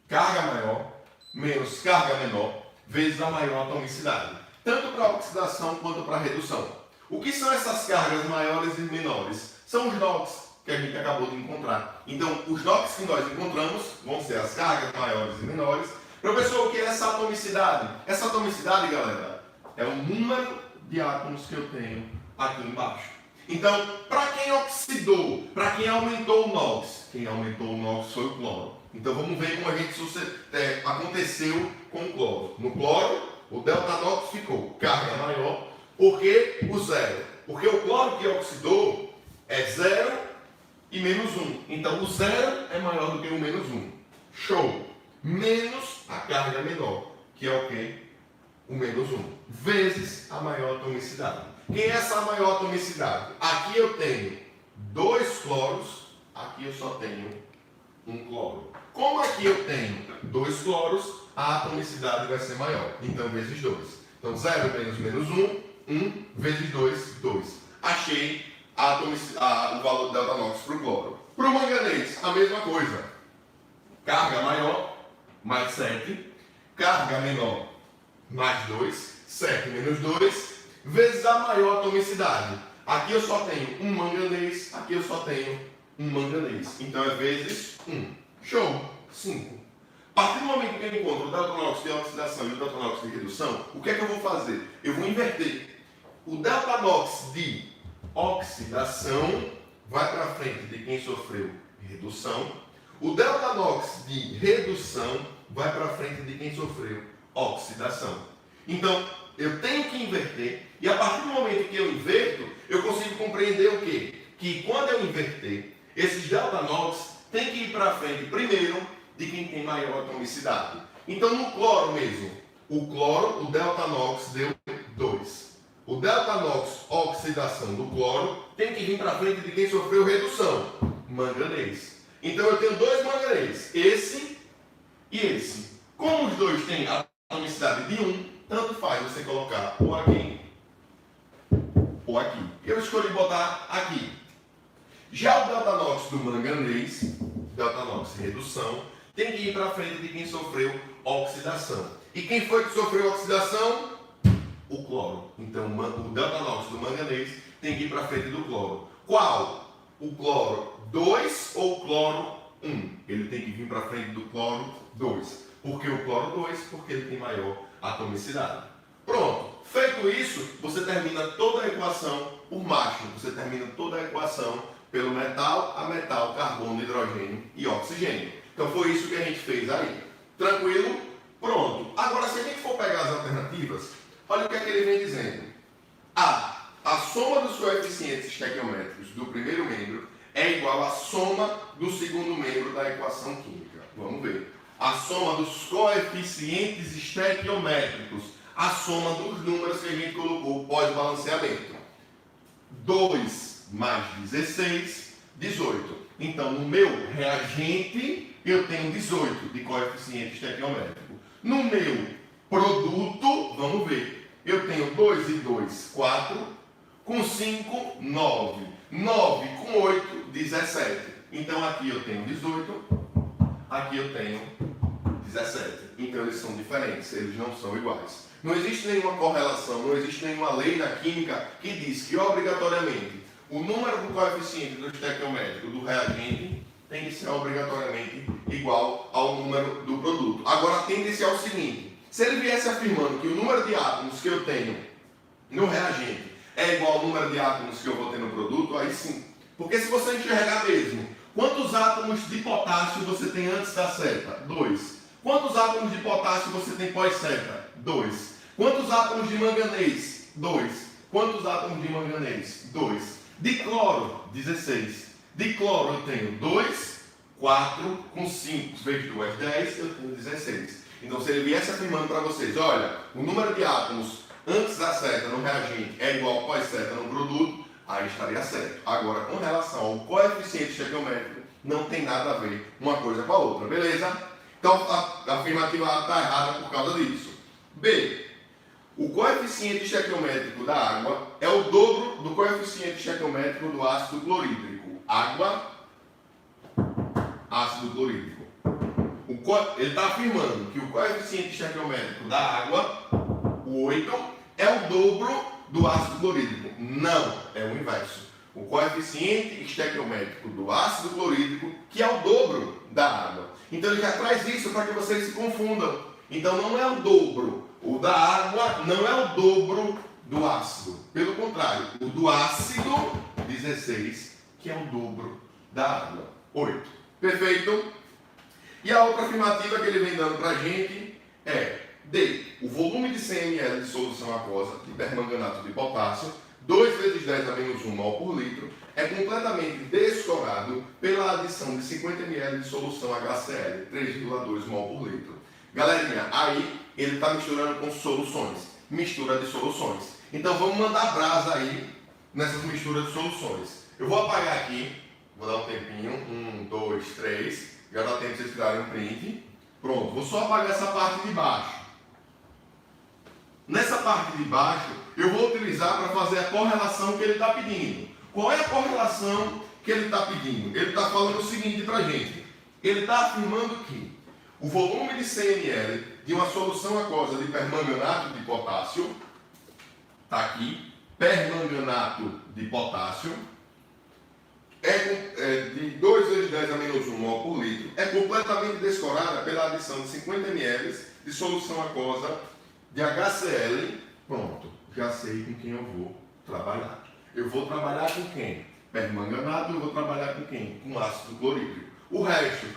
Carga maior menos carga menor vezes a maior atomicidade. Tanto para oxidação quanto para redução. O que são essas cargas maiores e menores? São os NOx que a gente acabou de encontrar. Então, os NOx que nós encontramos vão ser as cargas maiores e menores Professor, o que é essa atomicidade? Essa atomicidade, galera, é o número de átomos que eu tenho aqui embaixo. Então, para quem oxidou, para quem aumentou o NOx, quem aumentou o NOx foi o cloro. Então, vamos ver como a gente aconteceu com o cloro. No cloro, o delta NOx ficou carga maior, porque o zero. Porque o cloro que oxidou é 0 e menos 1. Então, o 0 é maior do que o menos 1. Show! Menos a carga menor, que é o quê? O menos 1. Vezes a maior atomicidade. Quem é essa maior atomicidade? Aqui eu tenho 2 cloros, aqui eu só tenho 1 cloro. Como aqui eu tenho 2 cloros, a atomicidade vai ser maior. Então, vezes 2. Então, 0 menos menos 1, 1 vezes 2, 2. Achei o valor do delta NOx para o cloro. Para o manganês, a mesma coisa. Carga maior, mais 7. Carga menor, mais 2. 7 menos 2, vezes a maior atomicidade. Aqui eu só tenho um manganês, aqui eu só tenho um manganês. Então é vezes 1. Show! 5. A partir do momento que eu encontro o delta NOx de oxidação e o delta NOx de redução, o que é que eu vou fazer? Eu vou inverter. O delta NOx de oxidação vai para frente de quem sofreu redução. O delta NOx de redução vai para frente de quem sofreu oxidação. Então, eu tenho que inverter, e a partir do momento que eu inverto, eu consigo compreender o quê? Que quando eu inverter, esses delta NOx têm que ir para frente primeiro de quem tem maior atomicidade. Então, no cloro mesmo, o cloro, o delta NOx deu 2. O delta NOx, oxidação do cloro, tem que vir para frente de quem sofreu redução, manganês. Então, eu tenho 2 manganês, esse e esse. Como os dois têm a atomicidade de 1, tanto faz você colocar ou aqui ou aqui. Eu escolhi botar aqui. Já o delta NOx do manganês, delta NOx redução, tem que ir para frente de quem sofreu oxidação. E quem foi que sofreu oxidação? O cloro. Então, o delta NOx do manganês tem que ir para frente do cloro. Qual? O cloro 2 ou o cloro 1? Ele tem que vir para frente do cloro 2. Por que o cloro 2? Porque ele tem maior atomicidade. Pronto. Feito isso, você termina toda a equação por macho. Você termina toda a equação pelo metal a metal, carbono, hidrogênio e oxigênio. Então foi isso que a gente fez aí. Tranquilo? Pronto. Agora, se a gente for pegar as alternativas, olha o que é que ele vem dizendo. A soma dos coeficientes estequiométricos do primeiro membro é igual à soma do segundo membro da equação química. Vamos ver. A soma dos coeficientes estequiométricos, a soma dos números que a gente colocou pós-balanceamento. 2 mais 16, 18. Então, no meu reagente, eu tenho 18 de coeficiente estequiométrico. No meu produto, vamos ver, eu tenho 2 e 2, 4, com 5, 9. 9 com 8, 17. Então, aqui eu tenho 18, aqui eu tenho 17. Então, eles são diferentes, eles não são iguais. Não existe nenhuma correlação, não existe nenhuma lei na química que diz que, obrigatoriamente, o número do coeficiente do estequiométrico do reagente tem que ser obrigatoriamente igual ao número do produto. Agora, tende-se ao seguinte: se ele viesse afirmando que o número de átomos que eu tenho no reagente é igual ao número de átomos que eu vou ter no produto, aí sim. Porque se você enxergar mesmo, quantos átomos de potássio você tem antes da seta? 2. Quantos átomos de potássio você tem pós-seta? 2. Quantos átomos de manganês? 2. Quantos átomos de manganês? 2. De cloro? 16. De cloro eu tenho 2, 4, com 5 vezes 2, 10, eu tenho 16. Então, se ele viesse afirmando para vocês, olha, o número de átomos antes da seta no reagente é igual ao pós-seta no produto, aí estaria certo. Agora, com relação ao coeficiente estequiométrico, não tem nada a ver uma coisa com a outra, beleza? Então, a afirmativa A está errada por causa disso. B. O coeficiente estequiométrico da água é o dobro do coeficiente estequiométrico do ácido clorídrico. Água, ácido clorídrico. Ele está afirmando que o coeficiente estequiométrico da água, o 8, é o dobro do ácido clorídrico. Não, é o inverso. O coeficiente estequiométrico do ácido clorídrico, que é o dobro da água. Então ele já traz isso para que vocês se confundam. Então não é o dobro. O da água não é o dobro do ácido. Pelo contrário, o do ácido, 16, que é o dobro da água, 8. Perfeito? E a outra afirmativa que ele vem dando para a gente é D. O volume de 100 ml de solução aquosa de permanganato de potássio, 2 vezes 10 a menos 1 mol por litro, é completamente descorado pela adição de 50 ml de solução HCl, 3,2 mol por litro. Galerinha, aí ele está misturando com soluções, mistura de soluções. Então vamos mandar brasa aí nessas misturas de soluções. Eu vou apagar aqui, vou dar um tempinho, 1, 2, 3, já dá tempo de vocês tirarem um print. Pronto, vou só apagar essa parte de baixo. Nessa parte de baixo, eu vou utilizar para fazer a correlação que ele está pedindo. Qual é a correlação que ele está pedindo? Ele está falando o seguinte para a gente. Ele está afirmando que o volume de 100 ml de uma solução aquosa de permanganato de potássio, está aqui, permanganato de potássio, é de 2 vezes 10 a menos 1 mol por litro, é completamente descorada pela adição de 50 ml de solução aquosa de HCl. Pronto, já sei com quem eu vou trabalhar. Eu vou trabalhar com quem? Permanganato. Eu vou trabalhar com quem? Com ácido clorídrico. O resto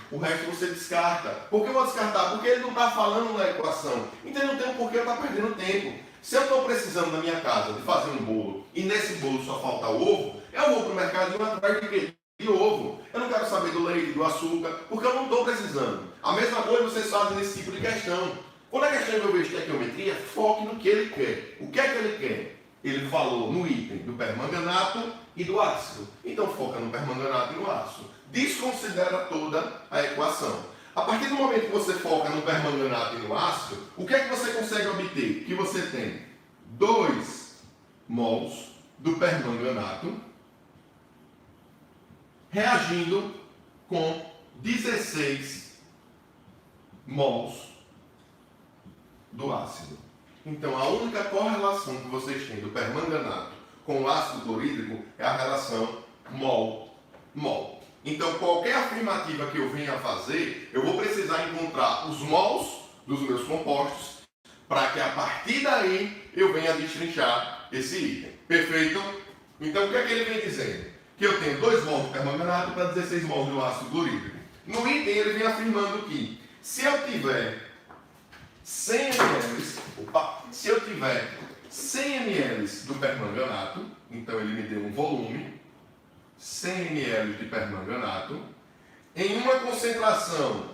você descarta. Por que eu vou descartar? Porque ele não está falando na equação. Então não tem por que eu estar perdendo tempo. Se eu estou precisando na minha casa de fazer um bolo e nesse bolo só falta o ovo, eu vou para o mercado e vou atrás de quê? De ovo. Eu não quero saber do leite, do açúcar, porque eu não estou precisando. A mesma coisa vocês fazem nesse tipo de questão. Quando a questão envolver estequiometria, foque no que ele quer. O que é que ele quer? Ele falou no item do permanganato e do ácido. Então foca no permanganato e no ácido. Desconsidera toda a equação. A partir do momento que você foca no permanganato e no ácido, o que é que você consegue obter? Que você tem 2 mols do permanganato reagindo com 16 mols do ácido. Então, a única correlação que vocês têm do permanganato com o ácido clorídrico é a relação mol-mol. Então, qualquer afirmativa que eu venha a fazer, eu vou precisar encontrar os mols dos meus compostos para que a partir daí eu venha a destrinchar esse item. Perfeito? Então, o que é que ele vem dizendo? Que eu tenho 2 mols de permanganato para 16 mols do ácido clorídrico. No item, ele vem afirmando que se eu tiver 100 ml, se eu tiver 100 ml do permanganato, então ele me deu um volume, 100 ml de permanganato, em uma concentração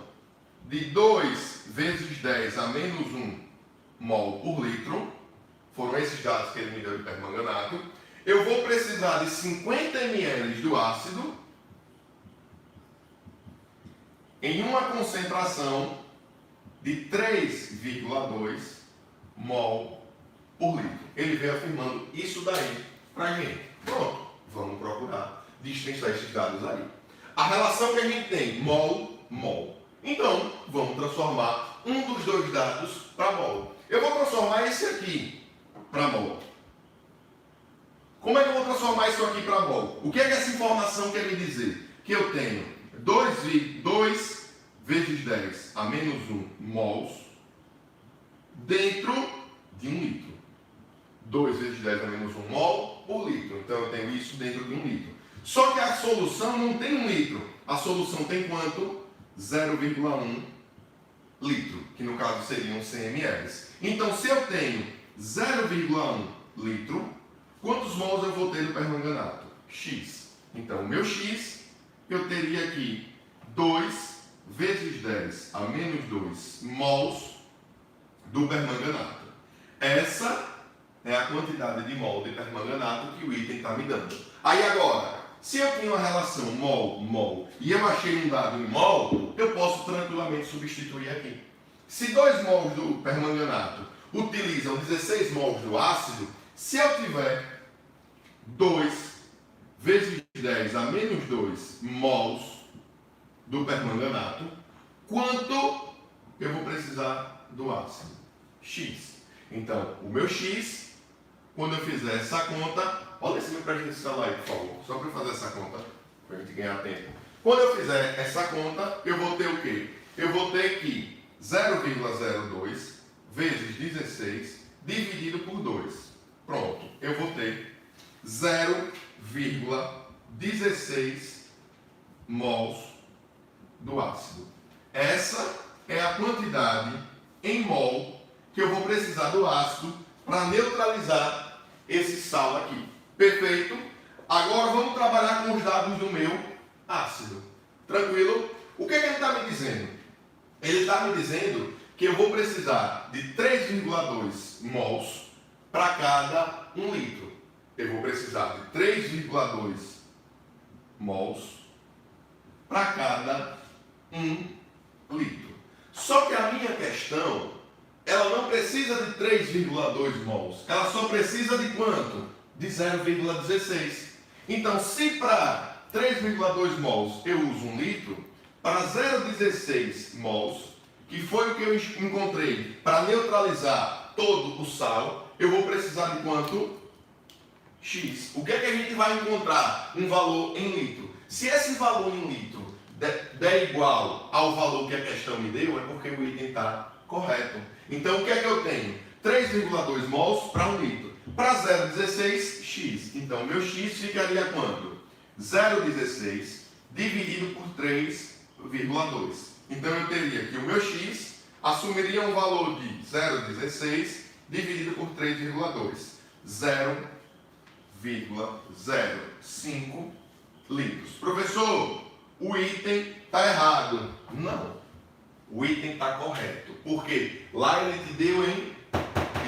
de 2 vezes 10 a menos 1 mol por litro, foram esses dados que ele me deu de permanganato, eu vou precisar de 50 ml do ácido em uma concentração de 3,2 mol por litro. Ele veio afirmando isso daí para a gente. Pronto, vamos procurar destrinchar esses dados aí. A relação que a gente tem, mol-mol. Então, vamos transformar um dos 2 dados para mol. Eu vou transformar esse aqui para mol. Como é que eu vou transformar isso aqui para mol? O que é que essa informação quer me dizer? Que eu tenho 2 vezes 10 a menos 1 mols dentro de 1 litro. 2 vezes 10 a menos 1 mol por litro. Então eu tenho isso dentro de 1 litro. Só que a solução não tem 1 litro. A solução tem quanto? 0,1 litro, que no caso seriam 100 ml. Então se eu tenho 0,1 litro, quantos mols eu vou ter do permanganato? X. Então o meu X, eu teria aqui 2 vezes 10 a menos 2 mols do permanganato. Essa é a quantidade de mol de permanganato que o item está me dando. Aí agora, se eu tenho uma relação mol-mol e eu achei um dado em mol, eu posso tranquilamente substituir aqui. Se 2 mols do permanganato utilizam 16 mols do ácido, se eu tiver 2 vezes 10 a menos 2 mols do permanganato, quanto eu vou precisar do ácido? X. Então, o meu X, quando eu fizer essa conta, olha esse meu pra gente instalar aí, por favor, só para fazer essa conta, para a gente ganhar tempo. Quando eu fizer essa conta, eu vou ter o quê? Eu vou ter que 0,02 vezes 16 dividido por 2. Pronto, eu vou ter 0,16 mols do ácido. Essa é a quantidade em mol que eu vou precisar do ácido para neutralizar esse sal aqui. Perfeito? Agora vamos trabalhar com os dados do meu ácido. Tranquilo? O que ele está me dizendo? Ele está me dizendo que eu vou precisar de 3,2 mols para cada 1 litro. Eu vou precisar de 3,2 mols para cada 1 litro. Só que a minha questão, ela não precisa de 3,2 mols. Ela só precisa de quanto? De 0,16. Então, se para 3,2 mols eu uso 1 litro, para 0,16 mols, que foi o que eu encontrei para neutralizar todo o sal, eu vou precisar de quanto? X. O que é que a gente vai encontrar? Um valor em litro. Se esse valor em litro der igual ao valor que a questão me deu, é porque o item está correto. Então, o que é que eu tenho? 3,2 mols para 1 litro. Para 0,16, X. Então, meu X ficaria quanto? 0,16 dividido por 3,2. Então, eu teria que o meu X assumiria um valor de 0,16 dividido por 3,2. 0,05 litros. Professor, o item está errado. Não. O item está correto. Por quê? Lá ele te deu em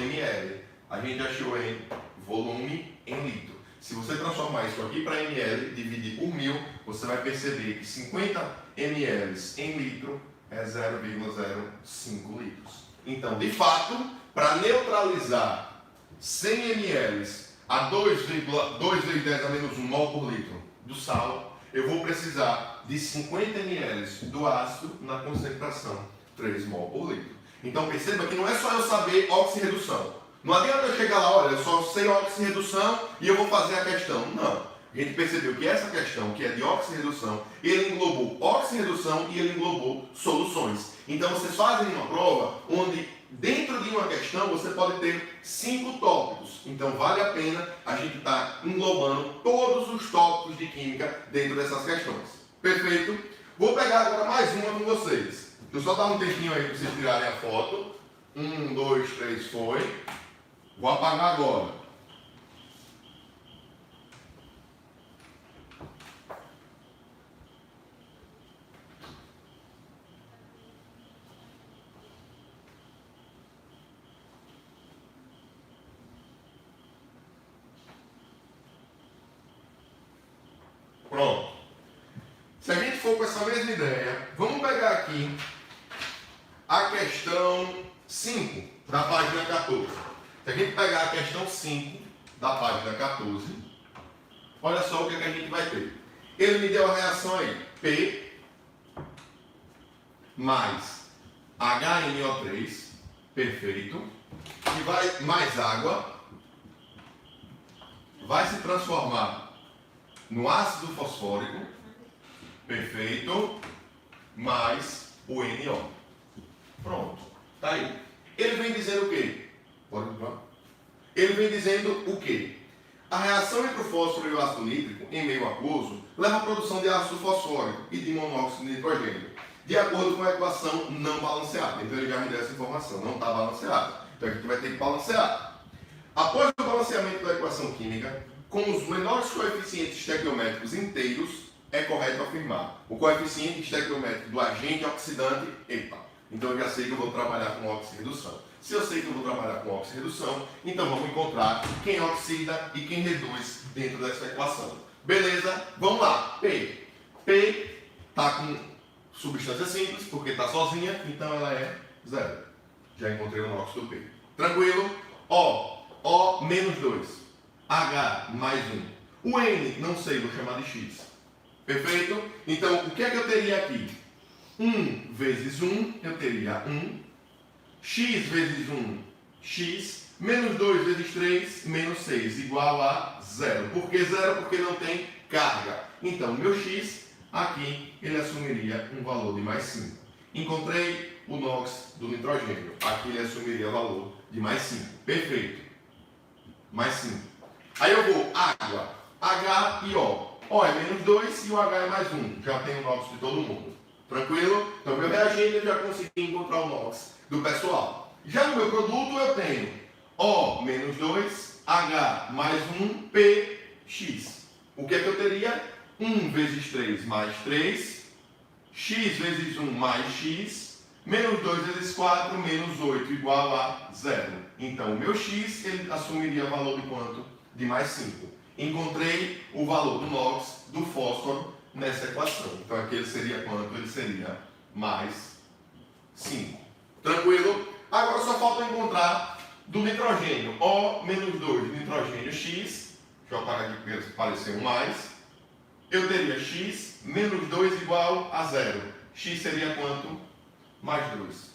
ml. A gente achou em volume em litro. Se você transformar isso aqui para ml, dividir por 1000, você vai perceber que 50 ml em litro é 0,05 litros. Então, de fato, para neutralizar 100 ml a 2 vezes 10 a menos 1 mol por litro do sal, eu vou precisar de 50 ml do ácido na concentração 3 mol por litro. Então perceba que não é só eu saber oxirredução. Não adianta eu chegar lá, olha, eu só sei oxirredução e eu vou fazer a questão. Não. A gente percebeu que essa questão, que é de oxirredução, ele englobou oxirredução e ele englobou soluções. Então vocês fazem uma prova onde dentro de uma questão você pode ter 5 tópicos. Então vale a pena a gente estar englobando todos os tópicos de química dentro dessas questões. Perfeito? Vou pegar agora mais uma com vocês. Deixa eu só dar um tempinho aí para vocês tirarem a foto. 1, 2, 3, foi. Vou apagar agora. Pronto. Se a gente for com essa mesma ideia, vamos pegar aqui a questão 5 da página 14. Se a gente pegar a questão 5 da página 14, olha só o que a gente vai ter. Ele me deu a reação aí, P mais HNO3, perfeito, que vai mais água, vai se transformar no ácido fosfórico, perfeito, mais o NO. Pronto, tá aí. Ele vem dizendo o quê? Pode continuar? Ele vem dizendo o quê? A reação entre o fósforo e o ácido nítrico em meio aquoso leva à produção de ácido fosfórico e de monóxido de nitrogênio, de acordo com a equação não balanceada. Então ele já me deu essa informação, não está balanceada. Então a gente vai ter que balancear. Após o balanceamento da equação química, com os menores coeficientes estequiométricos inteiros, é correto afirmar o coeficiente estequiométrico do agente oxidante, então eu já sei que eu vou trabalhar com oxirredução. Se eu sei que eu vou trabalhar com oxirredução, então vamos encontrar quem oxida e quem reduz dentro dessa equação. Beleza? Vamos lá. P. P está com substância simples, porque está sozinha, então ela é 0. Já encontrei o NOx do P. Tranquilo? O. O menos 2. H mais 1. O N, não sei, vou chamar de X. Perfeito? Então, o que é que eu teria aqui? 1 vezes 1, eu teria 1. X vezes 1, X. Menos 2 vezes 3, menos 6, igual a 0. Por que 0? Porque não tem carga. Então, meu X, aqui, ele assumiria um valor de mais 5. Encontrei o NOx do nitrogênio. Aqui ele assumiria o valor de mais 5. Perfeito. Mais 5. Aí eu vou água, H e O. O é menos 2 e o H é mais 1. Já tem o NOx de todo mundo. Tranquilo? Então, meu reagente eu já consegui encontrar o NOx do pessoal. Já no meu produto eu tenho O menos 2, H mais 1, P, X. O que é que eu teria? 1 vezes 3 mais 3, X vezes 1 mais X, menos 2 vezes 4, menos 8 igual a 0. Então, o meu X ele assumiria o valor de quanto? De mais 5. Encontrei o valor do NOx, do fósforo, nessa equação. Então, aqui ele seria quanto? Ele seria mais 5. Tranquilo? Agora só falta encontrar do nitrogênio. O menos 2, nitrogênio X. Deixa eu apagar aqui para parecer um mais. Eu teria X menos 2 igual a 0. X seria quanto? Mais 2.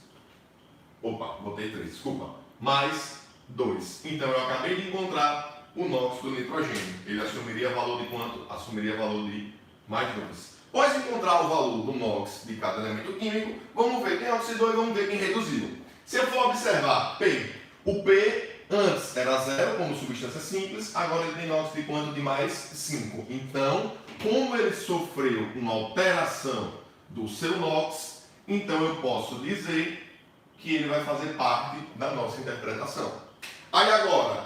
Opa, botei 3, desculpa. Mais 2. Então, eu acabei de encontrar o NOx do nitrogênio. Ele assumiria valor de quanto? Assumiria valor de mais 2. Após encontrar o valor do NOx de cada elemento químico, vamos ver quem oxidou e vamos ver quem reduziu. Se eu for observar P, o P antes era 0 como substância simples, agora ele tem NOx de quanto? De mais 5. Então, como ele sofreu uma alteração do seu NOx, então eu posso dizer que ele vai fazer parte da nossa interpretação. Aí agora,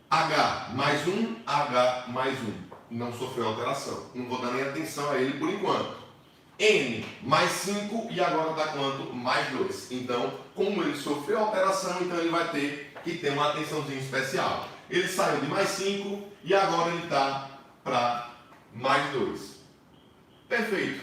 H mais 1, H mais 1. Não sofreu alteração. Não vou dar nem atenção a ele por enquanto. N mais 5 e agora dá quanto? Mais 2. Então, como ele sofreu alteração, então ele vai ter que ter uma atençãozinha especial. Ele saiu de mais 5 e agora ele está para mais 2. Perfeito.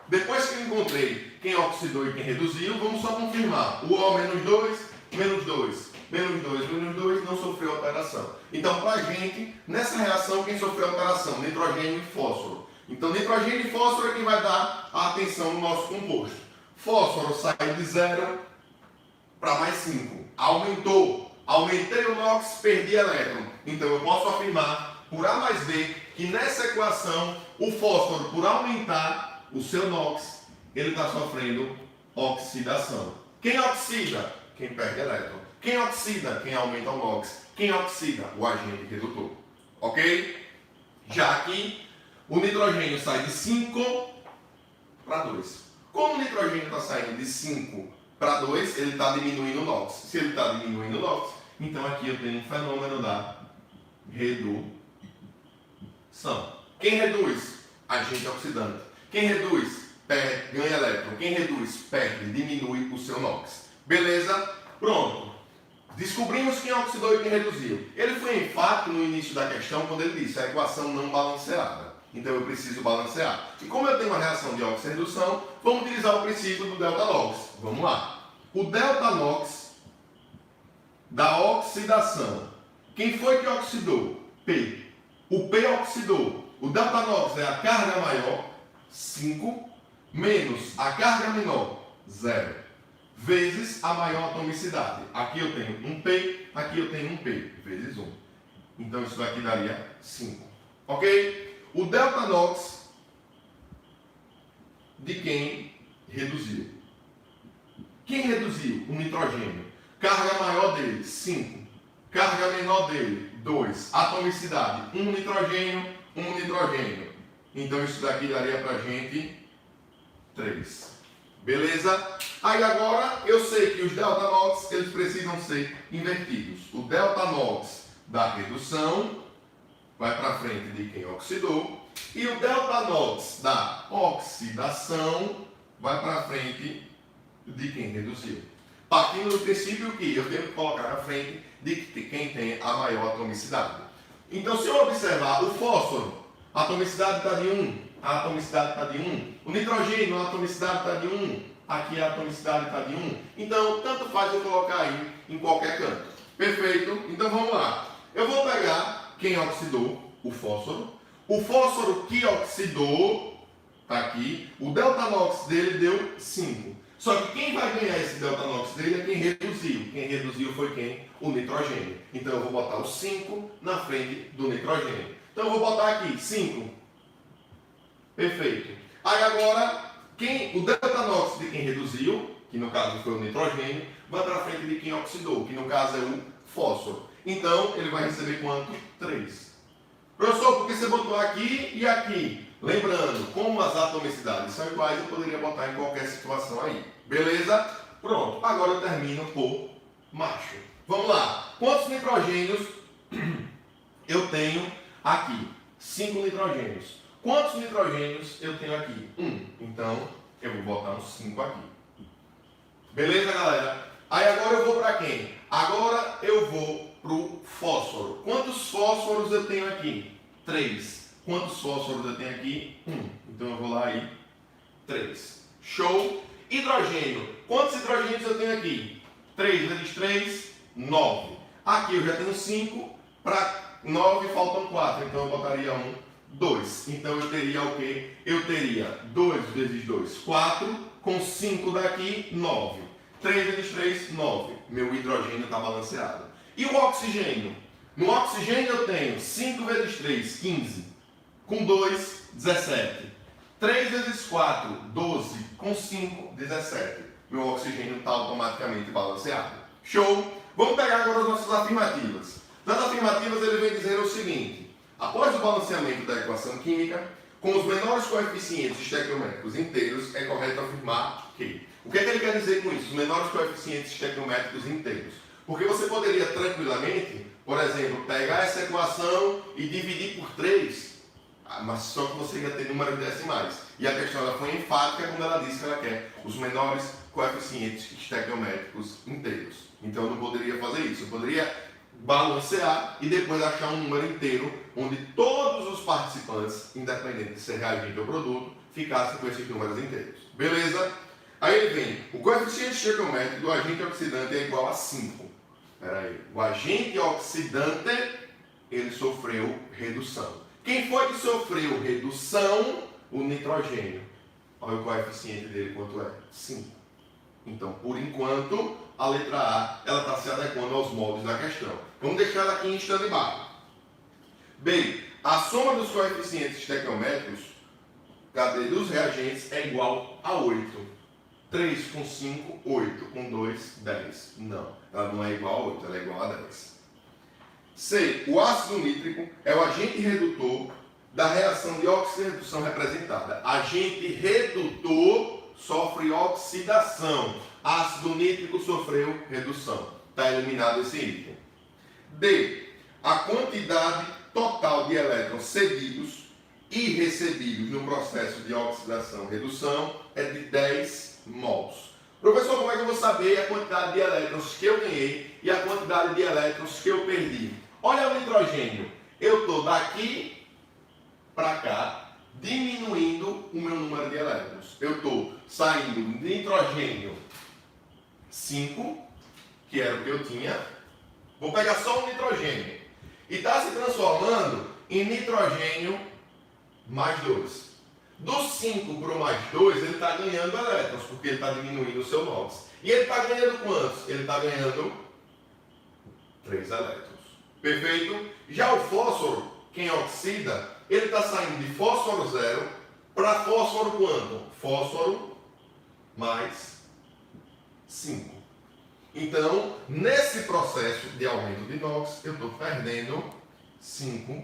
Depois que eu encontrei quem oxidou e quem reduziu, vamos só confirmar. O O menos 2, menos 2. Menos 2, menos 2 não sofreu alteração. Então, para a gente, nessa reação, quem sofreu alteração? Nitrogênio e fósforo. Então, nitrogênio e fósforo é quem vai dar a atenção no nosso composto. Fósforo saiu de 0 para mais 5. Aumentou. Aumentei o NOx, perdi elétron. Então, eu posso afirmar, por A mais B, que nessa equação, o fósforo, por aumentar o seu NOx, ele está sofrendo oxidação. Quem oxida? Quem perde elétron. Quem oxida? Quem aumenta o NOx. Quem oxida? O agente redutor. Ok? Já aqui, o nitrogênio sai de 5 para 2. Como o nitrogênio está saindo de 5 para 2, ele está diminuindo o NOx. Se ele está diminuindo o NOx, então aqui eu tenho um fenômeno da redução. Quem reduz? Agente oxidante. Quem reduz? Ganha elétron. Quem reduz? Perde, diminui o seu NOx. Beleza? Pronto. Descobrimos quem oxidou e quem reduziu. Ele foi enfático no início da questão quando ele disse a equação não balanceada. Então eu preciso balancear. E como eu tenho uma reação de oxi-redução, vamos utilizar o princípio do delta-NOx. Vamos lá. O delta-NOx da oxidação. Quem foi que oxidou? P. O P oxidou. O delta-NOx é a carga maior, 5, menos a carga menor, 0. Vezes a maior atomicidade. Aqui eu tenho um P, aqui eu tenho um P, vezes 1. Então isso daqui daria 5. Ok? O delta-NOx de quem reduziu. Quem reduziu? O nitrogênio. Carga maior dele, 5. Carga menor dele, 2. Atomicidade, 1 nitrogênio, 1 nitrogênio. Então isso daqui daria pra gente 3. Beleza? Aí agora eu sei que os delta-NOx eles precisam ser invertidos. O delta-NOx da redução vai para frente de quem oxidou e o delta-NOx da oxidação vai para frente de quem reduziu. Partindo do princípio que eu tenho que colocar na frente de quem tem a maior atomicidade. Então, se eu observar o fósforo, a atomicidade está de 1, a atomicidade está de 1. O nitrogênio, a atomicidade está de 1. Aqui a atomicidade está de 1. Então, tanto faz eu colocar aí em qualquer canto. Perfeito? Então, vamos lá. Eu vou pegar quem oxidou, o fósforo. O fósforo que oxidou, está aqui. O delta-NOx dele deu 5. Só que quem vai ganhar esse delta-NOx dele é quem reduziu. Quem reduziu foi quem? O nitrogênio. Então, eu vou botar o 5 na frente do nitrogênio. Então, eu vou botar aqui 5. Perfeito. Aí agora, o delta-NOx de quem reduziu que no caso foi o nitrogênio, vai para frente de quem oxidou, que no caso é o fósforo. Então, ele vai receber quanto? 3. Professor, por que você botou aqui e aqui? Lembrando, como as atomicidades são iguais, eu poderia botar em qualquer situação aí. Beleza? Pronto. Agora eu termino por macho. Vamos lá. Quantos nitrogênios eu tenho aqui? 5 nitrogênios. Quantos nitrogênios eu tenho aqui? 1. Então, eu vou botar uns 5 aqui. Beleza, galera? Aí agora eu vou para quem? Agora eu vou para o fósforo. Quantos fósforos eu tenho aqui? 3. Quantos fósforos eu tenho aqui? 1. Então eu vou lá e 3. Show? Hidrogênio. Quantos hidrogênios eu tenho aqui? 3 vezes 3, 9. Aqui eu já tenho 5. Para 9 faltam 4. Então eu botaria 2. Então eu teria o quê? Eu teria 2 vezes 2, 4. Com 5 daqui, 9. 3 vezes 3, 9. Meu hidrogênio está balanceado. E o oxigênio? No oxigênio eu tenho 5 vezes 3, 15. Com 2, 17. 3 vezes 4, 12. Com 5, 17. Meu oxigênio está automaticamente balanceado. Show? Vamos pegar agora as nossas afirmativas. Nas afirmativas ele vem dizer o seguinte: após o balanceamento da equação química, com os menores coeficientes estequiométricos inteiros, é correto afirmar que... O que é que ele quer dizer com isso? Os menores coeficientes estequiométricos inteiros. Porque você poderia tranquilamente, por exemplo, pegar essa equação e dividir por 3, mas só que você ia ter números decimais. E a questão ela foi enfática quando ela disse que ela quer os menores coeficientes estequiométricos inteiros. Então eu não poderia fazer isso. Eu poderia balancear e depois achar um número inteiro onde todos os participantes, independente de ser reagente ou produto, ficassem com esses números inteiros. Beleza? Aí ele vem, o coeficiente estequiométrico do agente oxidante é igual a 5. Espera aí. O agente oxidante, ele sofreu redução. Quem foi que sofreu redução? O nitrogênio. Olha o coeficiente dele quanto é? 5. Então, por enquanto, a letra A ela está se adequando aos moldes da questão. Vamos deixar ela aqui em stand-by. B. A soma dos coeficientes estequiométricos dos reagentes é igual a 8. 3 com 5, 8. Com 2, 10. Não, ela não é igual a 8, ela é igual a 10. C. O ácido nítrico é o agente redutor da reação de oxidação representada. Agente redutor sofre oxidação. Ácido nítrico sofreu redução. Está eliminado esse item. D. A quantidade total de elétrons cedidos e recebidos no processo de oxidação-redução é de 10 mols. Professor, como é que eu vou saber a quantidade de elétrons que eu ganhei e a quantidade de elétrons que eu perdi? Olha o nitrogênio. Eu estou daqui para cá diminuindo o meu número de elétrons. Eu estou saindo de nitrogênio 5, que era o que eu tinha. Vou pegar só o nitrogênio. E está se transformando em nitrogênio mais 2. Do 5 para o mais 2, ele está ganhando elétrons, porque ele está diminuindo o seu NOx. E ele está ganhando quantos? Ele está ganhando 3 elétrons. Perfeito? Já o fósforo, quem oxida, ele está saindo de fósforo 0 para fósforo quanto? Fósforo mais 5. Então, nesse processo de aumento de NOx, eu estou perdendo 5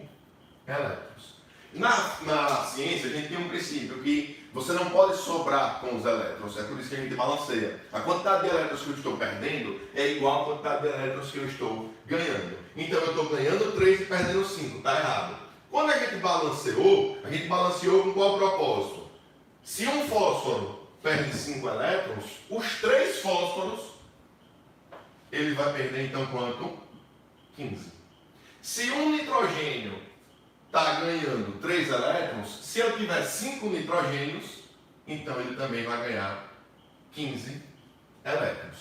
elétrons. Na ciência, a gente tem um princípio que você não pode sobrar com os elétrons, é por isso que a gente balanceia. A quantidade de elétrons que eu estou perdendo é igual à quantidade de elétrons que eu estou ganhando. Então eu estou ganhando 3 e perdendo 5, está errado. Quando a gente balanceou com qual propósito? Se um fósforo perde 5 elétrons, os 3 fósforos, ele vai perder então quanto? 15. Se um nitrogênio está ganhando 3 elétrons, se eu tiver 5 nitrogênios, então ele também vai ganhar 15 elétrons.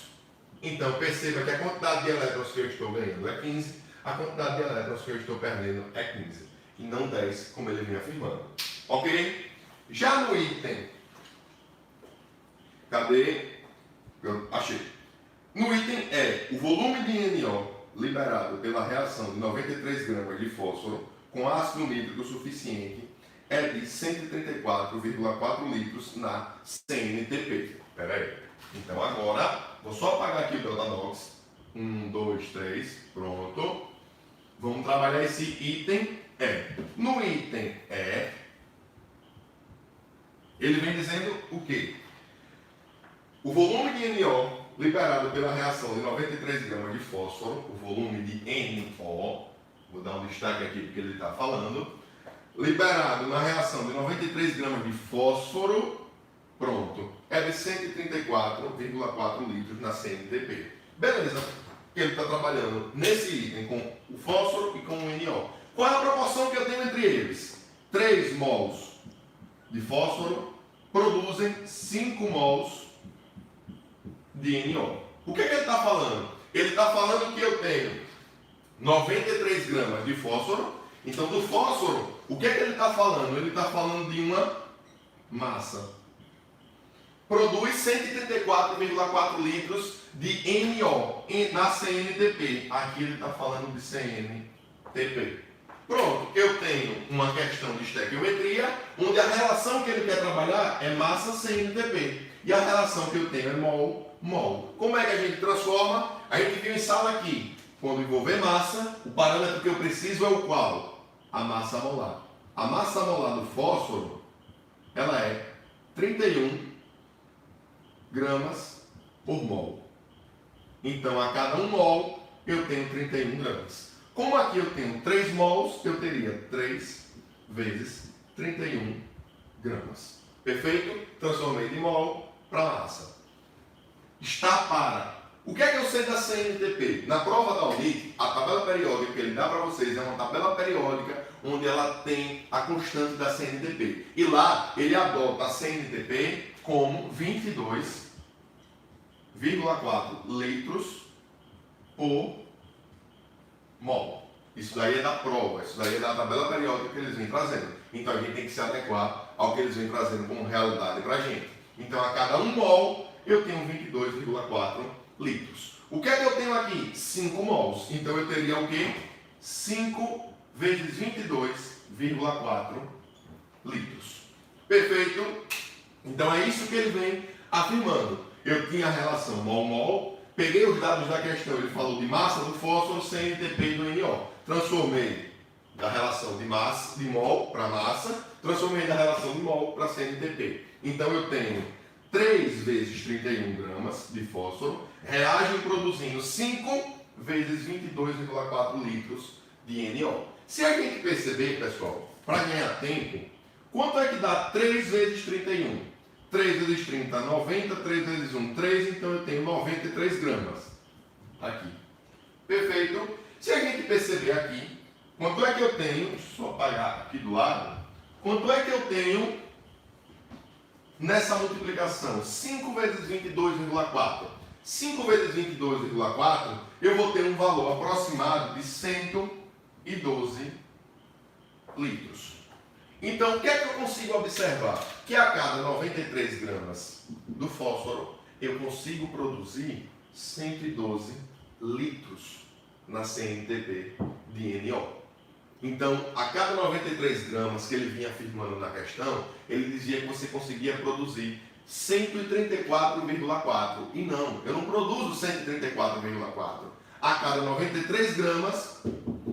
Então perceba que a quantidade de elétrons que eu estou ganhando é 15, a quantidade de elétrons que eu estou perdendo é 15, e não 10, como ele vem afirmando. Ok? Já no item, cadê? Eu achei. No item é o volume de NO liberado pela reação de 93 gramas de fósforo com ácido nítrico suficiente é de 134,4 litros na CNTP. Espera aí. Então agora, vou só apagar aqui o delta NOx. 1, 2, 3, pronto. Vamos trabalhar esse item E. No item E, ele vem dizendo o quê? O volume de NO liberado pela reação de 93 gramas de fósforo, o volume de NO, vou dar um destaque aqui porque ele está falando, liberado na reação de 93 gramas de fósforo, pronto, é de 134,4 litros na CNTP. Beleza, ele está trabalhando nesse item com o fósforo e com o NO. Qual é a proporção que eu tenho entre eles? 3 mols de fósforo produzem 5 mols de NO. O que ele está falando? Ele está falando que eu tenho 93 gramas de fósforo. Então, do fósforo, o que ele está falando? Ele está falando de uma massa. Produz 134,4 litros de NO na CNTP. Aqui ele está falando de CNTP. Pronto, eu tenho uma questão de estequiometria, onde a relação que ele quer trabalhar é massa CNTP. E a relação que eu tenho é mol. Como é que a gente transforma? A gente viu em sala aqui. Quando envolver massa, o parâmetro que eu preciso é o qual? A massa molar. A massa molar do fósforo, ela é 31 gramas por mol. Então, a cada 1 mol, eu tenho 31 gramas. Como aqui eu tenho 3 mols, eu teria 3 vezes 31 gramas. Perfeito? Transformei de mol para massa. Está para. O que é que eu sei da CNTP? Na prova da UNIT, a tabela periódica que ele dá para vocês é uma tabela periódica onde ela tem a constante da CNTP. E lá ele adota a CNTP como 22,4 litros por mol. Isso daí é da prova, isso daí é da tabela periódica que eles vêm trazendo. Então a gente tem que se adequar ao que eles vêm trazendo como realidade para a gente. Então a cada 1 mol eu tenho 22,4 litros. O que é que eu tenho aqui? 5 mols. Então eu teria o quê? 5 vezes 22,4 litros. Perfeito? Então é isso que ele vem afirmando. Eu tinha a relação mol-mol, peguei os dados da questão, ele falou de massa do fósforo, CNTP e do NO. Transformei da relação de massa, de mol para massa, transformei da relação de mol para CNTP. Então eu tenho 3 vezes 31 gramas de fósforo, reagem produzindo 5 vezes 22,4 litros de NO. Se a gente perceber, pessoal, para ganhar tempo, quanto é que dá 3 vezes 31? 3 vezes 30, 90, 3 vezes 1, 3, então eu tenho 93 gramas. Aqui. Perfeito? Se a gente perceber aqui, quanto é que eu tenho, deixa eu só apagar aqui do lado, quanto é que eu tenho nessa multiplicação? 5 vezes 22,4. 5 vezes 22,4, eu vou ter um valor aproximado de 112 litros. Então, o que é que eu consigo observar? Que a cada 93 gramas do fósforo, eu consigo produzir 112 litros na CNTP de NO. Então, a cada 93 gramas que ele vinha afirmando na questão, ele dizia que você conseguia produzir 134,4. E não, eu não produzo 134,4. A cada 93 gramas,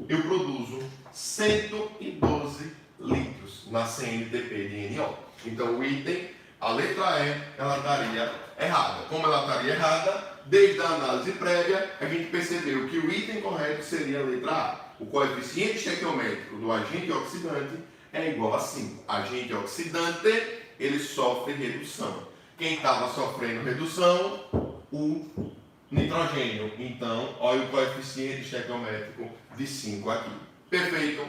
eu produzo 112 litros na CNTP de NO. Então, o item, a letra E, ela estaria errada. Como ela estaria errada, desde a análise prévia, a gente percebeu que o item correto seria a letra A. O coeficiente estequiométrico do agente oxidante é igual a 5. Agente oxidante, ele sofre redução. Quem estava sofrendo redução? O nitrogênio. Então, olha o coeficiente estequiométrico de 5 aqui. Perfeito?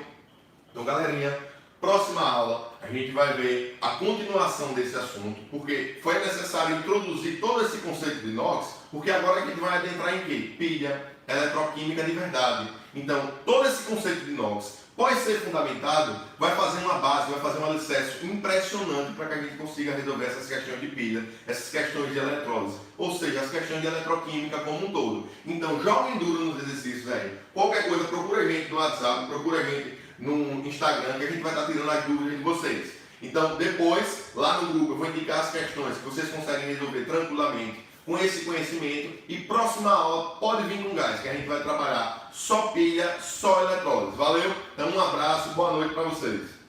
Então, galerinha, próxima aula a gente vai ver a continuação desse assunto, porque foi necessário introduzir todo esse conceito de inox, porque agora a gente vai adentrar em quê? Pilha, eletroquímica de verdade. Então, todo esse conceito de inox, pode ser fundamentado, vai fazer uma base, vai fazer um alicerce impressionante para que a gente consiga resolver essas questões de pilha, essas questões de eletrólise, ou seja, as questões de eletroquímica como um todo. Então, joga enduro nos exercícios aí. Qualquer coisa, procura a gente no WhatsApp, procura a gente no Instagram, que a gente vai estar tirando as dúvidas de vocês. Então, depois, lá no grupo, eu vou indicar as questões que vocês conseguem resolver tranquilamente com esse conhecimento, e próxima aula pode vir com gás, que a gente vai trabalhar só pilha, só eletrólise. Valeu? Então um abraço, boa noite para vocês.